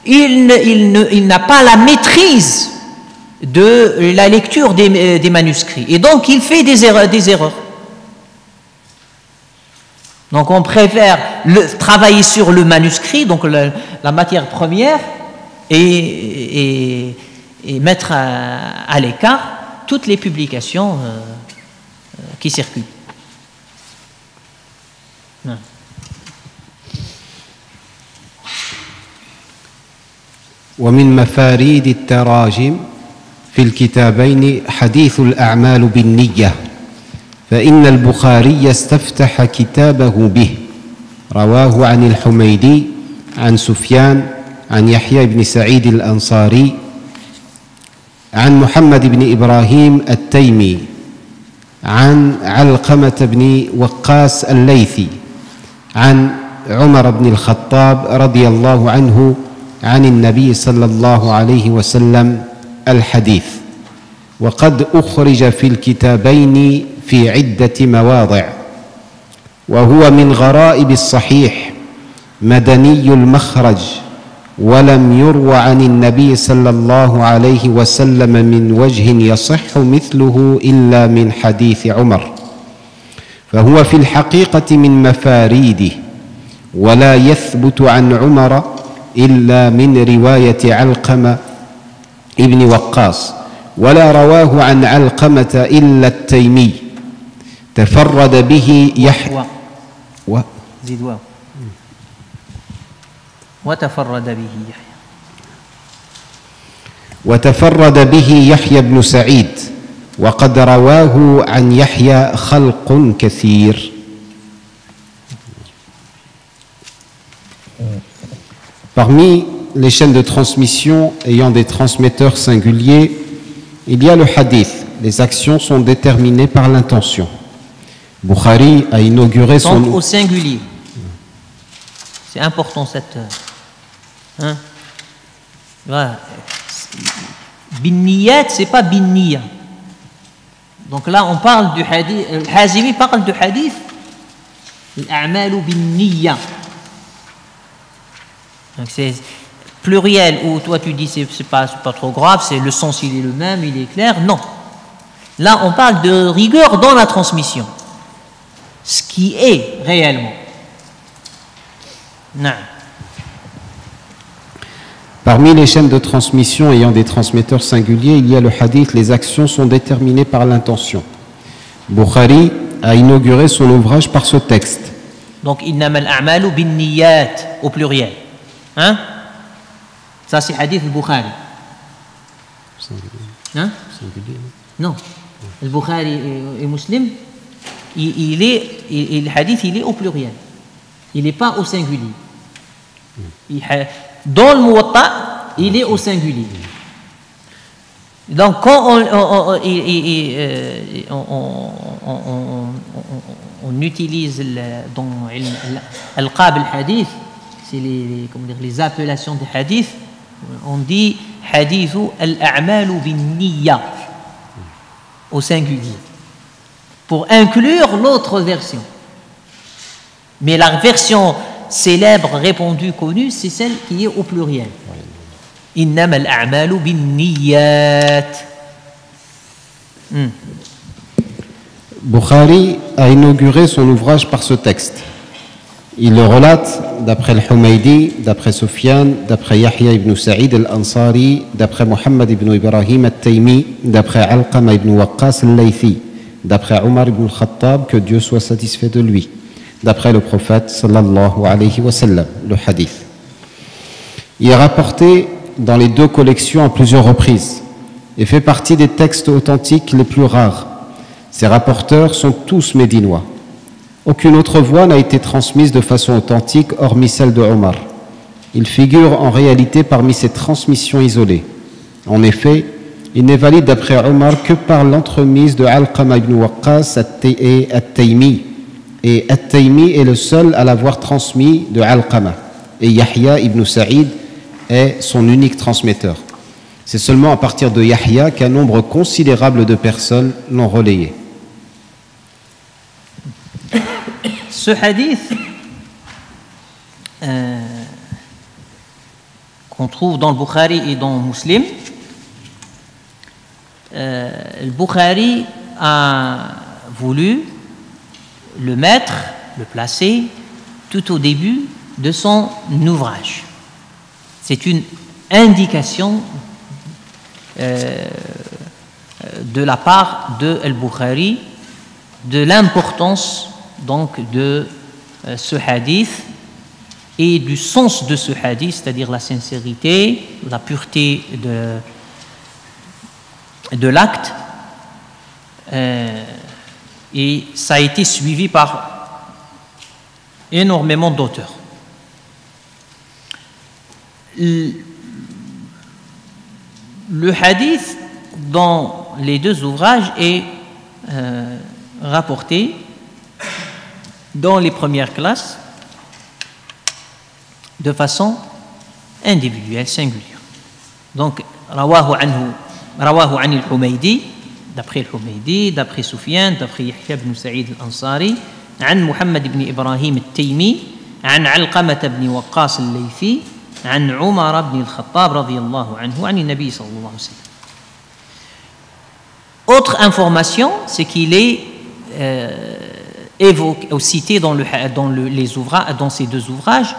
il n'a pas la maîtrise de la lecture des manuscrits, et donc il fait des erreurs. Donc on préfère travailler sur le manuscrit, donc la matière première, et mettre à l'écart toutes les publications qui circulent. Non. ومن مفاريد التراجم في الكتابين حديث الأعمال بالنية، فإن البخاري استفتح كتابه به، رواه عن الحميدي عن سفيان عن يحيى بن سعيد الأنصاري عن محمد بن إبراهيم التيمي عن علقمة بن وقاص الليثي عن عمر بن الخطاب رضي الله عنه عن النبي صلى الله عليه وسلم الحديث، وقد أخرج في الكتابين في عدة مواضع، وهو من غرائب الصحيح مدني المخرج، ولم يروى عن النبي صلى الله عليه وسلم من وجه يصح مثله إلا من حديث عمر، فهو في الحقيقة من مفاريده، ولا يثبت عن عمر إلا من رواية علقمة ابن وقاص، ولا رواه عن علقمة إلا التيمي، تفرد به يحيى وتفرد به يحيى بن سعيد، وقد رواه عن يحيى خلق كثير. Parmi les chaînes de transmission ayant des transmetteurs singuliers, il y a le hadith. Les actions sont déterminées par l'intention. Bukhari a inauguré son... Donc au singulier. C'est important cette... Voilà. Binniyat, c'est pas binniya. Donc là, on parle du hadith. Al-Hazimi parle du hadith. Al-a'malu binniya. Donc pluriel où toi tu dis c'est pas trop grave, c'est le sens il est le même, il est clair, non. Là on parle de rigueur dans la transmission, ce qui est réellement. Non. Parmi les chaînes de transmission ayant des transmetteurs singuliers, il y a le hadith, les actions sont déterminées par l'intention. Bukhari a inauguré son ouvrage par ce texte. Donc, innamal a'malu bin niyat, au pluriel. Hein? Ça, c'est hadith al-Bukhari. Hein? Non. Le Bukhari et Muslim, le hadith, il est au pluriel. Il n'est pas au singulier. Dans le Muwatta, il est au singulier. Donc, quand on utilise dans al-qab al-hadith, c'est les appellations des hadiths, on dit hadithu al-a'malu bin-niyya au singulier pour inclure l'autre version. Mais la version célèbre, répandue, connue, c'est celle qui est au pluriel. Innama al-a'malu bin-niyyat. Bukhari a inauguré son ouvrage par ce texte. Il le relate d'après al-Humaydi, d'après Sufyan, d'après Yahya ibn Sa'id al-Ansari, d'après Muhammad ibn Ibrahim al-Taymi, d'après Alqama ibn Waqqas al-Laythi, d'après Omar ibn al-Khattab, que Dieu soit satisfait de lui, d'après le prophète sallallahu alayhi wa sallam, le hadith. Il est rapporté dans les deux collections à plusieurs reprises et fait partie des textes authentiques les plus rares. Ces rapporteurs sont tous médinois. Aucune autre voix n'a été transmise de façon authentique hormis celle de Omar. Il figure en réalité parmi ces transmissions isolées. En effet, il n'est valide d'après Omar que par l'entremise de Alqama ibn Waqqas et At-Taymi. Et At-Taymi est le seul à l'avoir transmis de Alqama. Et Yahya ibn Sa'id est son unique transmetteur. C'est seulement à partir de Yahya qu'un nombre considérable de personnes l'ont relayé. Ce hadith qu'on trouve dans le Bukhari et dans Muslim, le Bukhari a voulu le mettre, le placer tout au début de son ouvrage. C'est une indication de la part de Al-Bukhari de l'importance donc de ce hadith et du sens de ce hadith, c'est-à-dire la sincérité, la pureté de l'acte, et ça a été suivi par énormément d'auteurs. Le hadith dans les deux ouvrages est rapporté dans les premières classes de façon individuelle, singulière. Donc, rawahu an al-Humaydi, d'après al-Humaydi, d'après Sufyan, d'après Yahya ibn Sa'id al-Ansari, an Muhammad ibn Ibrahim al-Taymi, an Alqamah ibn Waqqas al-Laythi, an Umar ibn al-Khattab radiyallahu anhu, an al-Nabi sallallahu alayhi wa sallam. Autre information, c'est qu'il est évoqué ou cité dans ces deux ouvrages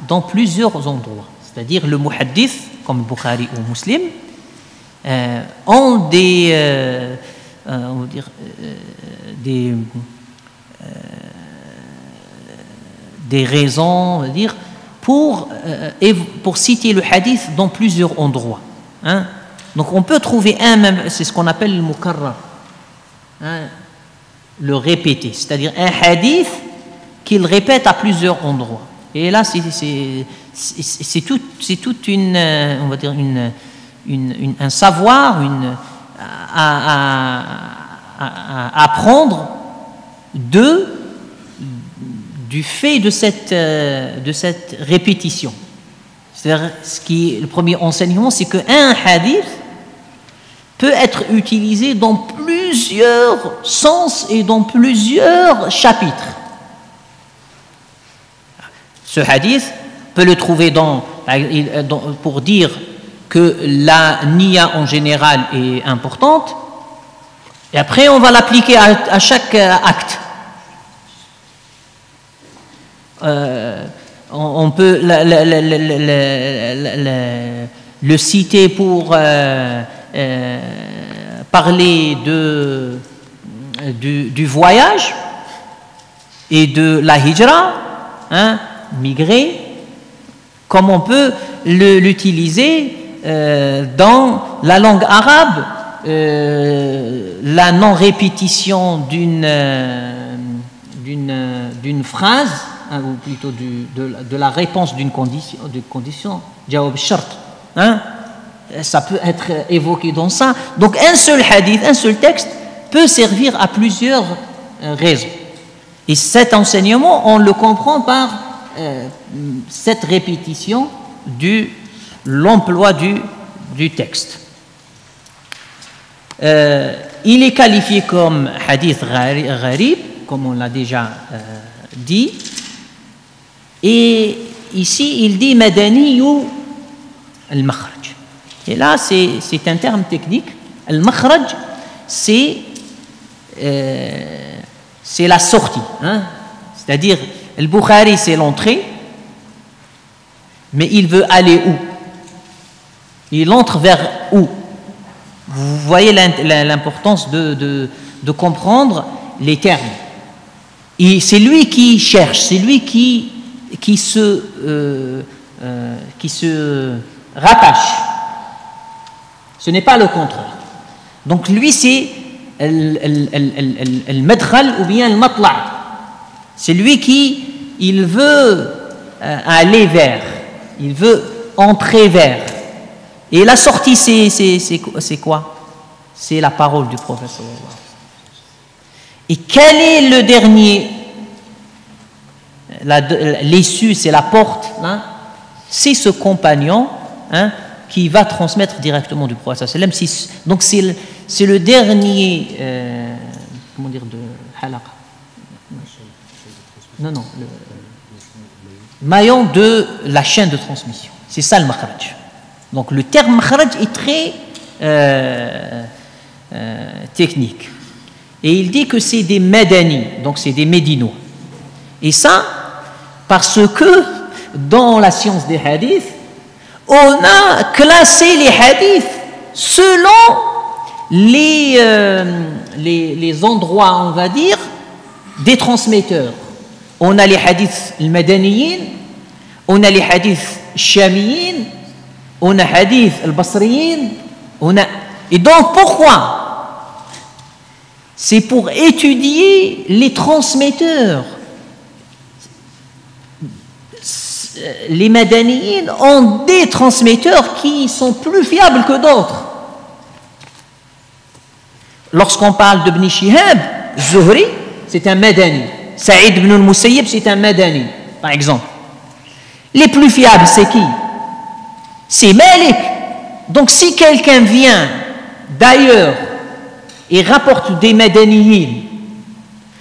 dans plusieurs endroits. C'est-à-dire le muhaddith, comme le Bukhari ou Muslim, ont des raisons, on va dire, pour citer le hadith dans plusieurs endroits. Hein? Donc on peut trouver un même, c'est ce qu'on appelle le mukarrar, hein, le répéter, c'est-à-dire un hadith qu'il répète à plusieurs endroits. Et là, c'est toute une, on va dire un savoir, à apprendre du fait de cette répétition. C'est-à-dire, le premier enseignement, c'est qu'un hadith peut être utilisé dans plusieurs sens et dans plusieurs chapitres. Ce hadith peut le trouver dans pour dire que la niya en général est importante, et après on va l'appliquer à chaque acte. On peut le citer pour parler du voyage et de la hijra, hein, migrer, comme on peut l'utiliser dans la langue arabe, la non-répétition d'une phrase, hein, ou plutôt de la réponse d'une condition, jawab shart, hein, ça peut être évoqué dans ça. Donc un seul hadith, un seul texte peut servir à plusieurs raisons. Et cet enseignement, on le comprend par cette répétition l'emploi du texte. Il est qualifié comme hadith gharib, comme on l'a déjà dit. Et ici, il dit madaniyu al-makhraj. Et là, c'est un terme technique. Al-makhraj, c'est la sortie. Hein? C'est-à-dire, le Bukhari, c'est l'entrée, mais il veut aller où? Il entre vers où? Vous voyez l'importance de comprendre les termes. Et c'est lui qui cherche, c'est lui qui se rattache. Ce n'est pas le contraire. Donc lui, c'est le madkhal ou bien le matla'. C'est lui il veut aller vers, il veut entrer vers. Et la sortie, c'est quoi? C'est la parole du prophète sallallahu alayhi wa sallam. Et quel est le dernier? L'issue, c'est la porte. Hein? C'est ce compagnon, hein, qui va transmettre directement du prophète sallallahu alayhi wa sallam. Donc c'est le dernier, comment dire, de halaqa. Non, le maillon de la chaîne de transmission. C'est ça le makhraj. Donc le terme makhraj est très technique. Et il dit que c'est des Madani, donc c'est des Médinois. Et ça, parce que dans la science des hadiths, on a classé les hadiths selon les endroits, on va dire, des transmetteurs. On a les hadiths al-Madaniyin, on a les hadiths shamiyin, on a hadith al-Basriyin, et donc pourquoi? C'est pour étudier les transmetteurs. Les Madaniyin ont des transmetteurs qui sont plus fiables que d'autres. Lorsqu'on parle de Ibn Shihab, Zuhri, c'est un Madani. Saïd ibn al-Musayyib, c'est un Madani, par exemple. Les plus fiables, c'est qui? C'est Malik. Donc si quelqu'un vient d'ailleurs et rapporte des Madaniyin,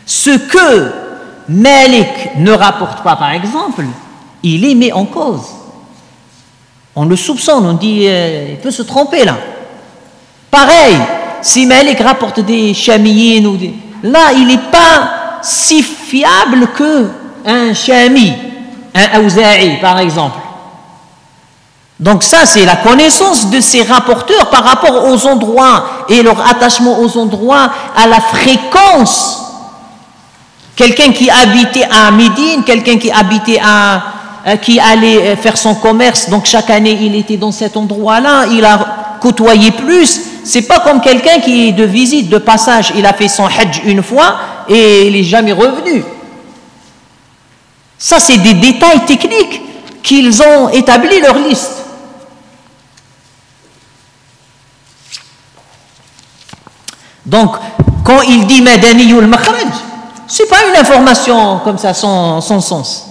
ce que Malik ne rapporte pas, par exemple, il est mis en cause. On le soupçonne, on dit il peut se tromper là. Pareil, si Malik rapporte des Shamiyin, là il n'est pas si fiable qu'un Shami, un Awza'i par exemple. Donc ça, c'est la connaissance de ces rapporteurs par rapport aux endroits et leur attachement aux endroits, à la fréquence. Quelqu'un qui habitait à Médine, quelqu'un qui habitait qui allait faire son commerce, donc chaque année il était dans cet endroit-là, il a côtoyé plus. C'est pas comme quelqu'un qui est de visite, de passage, il a fait son hajj une fois et il n'est jamais revenu. Ça, c'est des détails techniques qu'ils ont établi leur liste. Donc, quand il dit Madani ou al-Makhraj, ce n'est pas une information comme ça sans sens.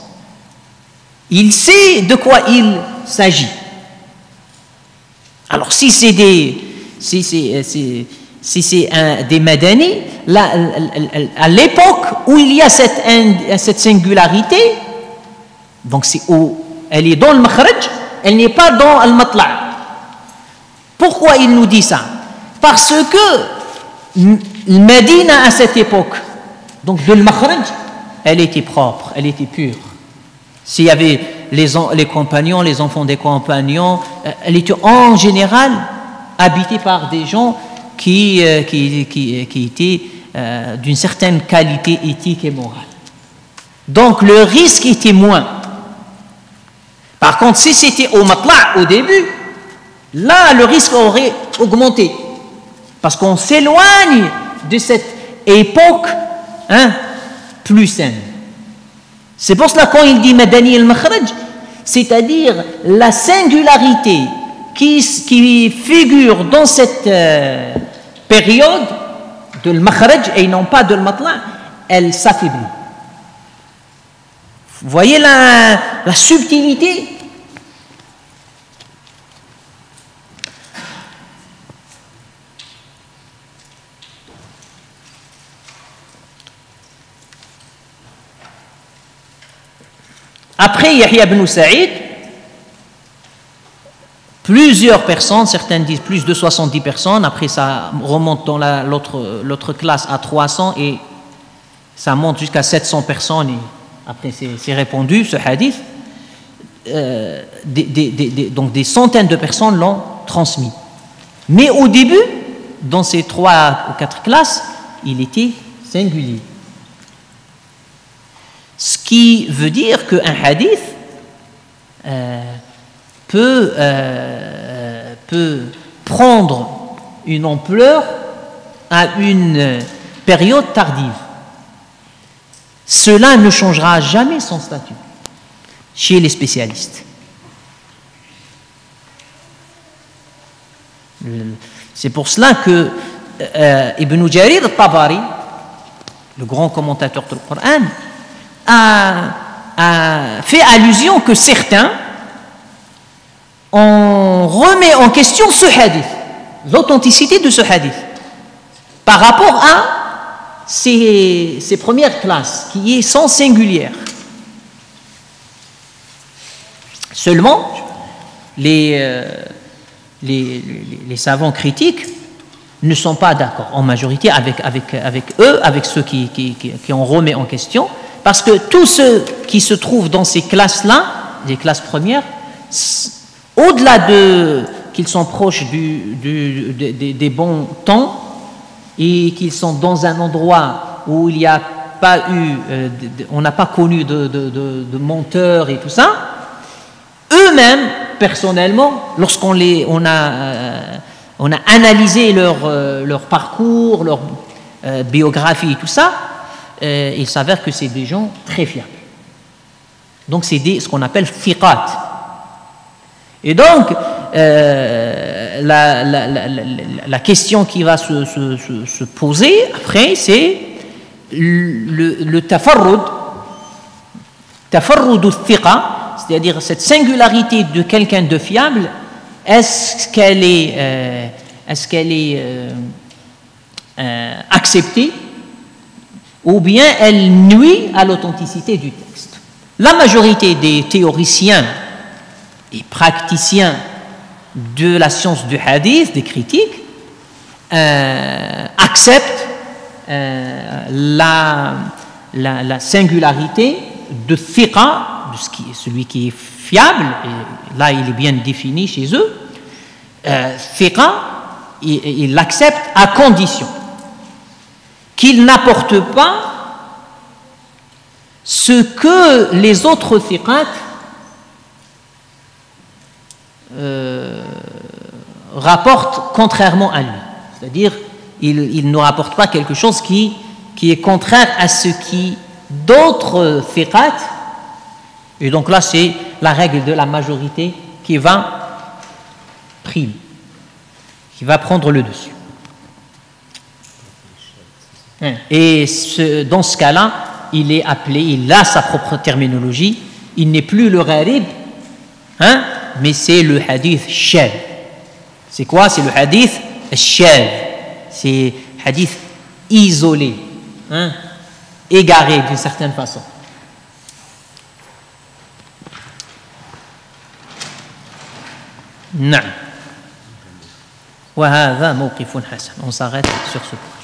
Il sait de quoi il s'agit. Alors, si c'est des Madani, là, à l'époque où il y a cette singularité, donc elle est dans le Makhraj, elle n'est pas dans Al-Matla'. Pourquoi il nous dit ça? Parce que Médina à cette époque, donc de l'Makhraj, elle était propre, elle était pure. S'il y avait les compagnons, les enfants des compagnons, elle était en général habitée par des gens qui étaient d'une certaine qualité éthique et morale. Donc le risque était moins. Par contre, si c'était au Matla' au début, là le risque aurait augmenté. Parce qu'on s'éloigne de cette époque plus saine. C'est pour cela quand il dit Madani al-Makhraj, c'est-à-dire la singularité qui figure dans cette période de l'Makhraj et non pas de l'Matla', elle s'affaiblit. Vous voyez la subtilité? Après Yahya ibn Sa'id, plusieurs personnes, certains disent plus de 70 personnes, après ça remonte dans l'autre classe à 300 et ça monte jusqu'à 700 personnes et après c'est répandu ce hadith. Donc des centaines de personnes l'ont transmis. Mais au début, dans ces 3 ou 4 classes, il était singulier. Ce qui veut dire qu'un hadith peut prendre une ampleur à une période tardive. Cela ne changera jamais son statut chez les spécialistes. C'est pour cela que Ibn Jarir al-Tabari, le grand commentateur du Coran, a fait allusion que certains on remet en question ce hadith, l'authenticité de ce hadith, par rapport à ces premières classes qui sont singulières. Seulement, les savants critiques ne sont pas d'accord en majorité avec eux, avec ceux qui ont remis en question, parce que tous ceux qui se trouvent dans ces classes-là, les classes premières, au-delà qu'ils sont proches des bons temps et qu'ils sont dans un endroit où il n'y a pas eu, on n'a pas connu de menteurs et tout ça, eux-mêmes, personnellement, lorsqu'on a analysé leur parcours, leur biographie et tout ça, il s'avère que c'est des gens très fiables. Donc c'est ce qu'on appelle fiqat. Et donc, la question qui va se poser après, c'est le tafarrud al-thiqa, c'est-à-dire cette singularité de quelqu'un de fiable, est-ce qu'elle est acceptée ou bien elle nuit à l'authenticité du texte. La majorité des théoriciens et praticiens de la science du hadith, des critiques, acceptent la singularité de thiqa, celui qui est fiable, et là il est bien défini chez eux. Thiqa, il l'accepte à condition qu'il n'apporte pas ce que les autres thiqat rapportent contrairement à lui. C'est-à-dire, il ne rapporte pas quelque chose qui est contraire à ce qui d'autres thiqat. Et donc là, c'est la règle de la majorité qui va primer, qui va prendre le dessus. Et dans ce cas-là, il a sa propre terminologie. Il n'est plus le gharib, mais c'est le hadith shadh. C'est quoi? C'est le hadith shadh. C'est hadith isolé, égaré d'une certaine façon. نعم وهذا موقف حسن. On s'arrête sur ce point.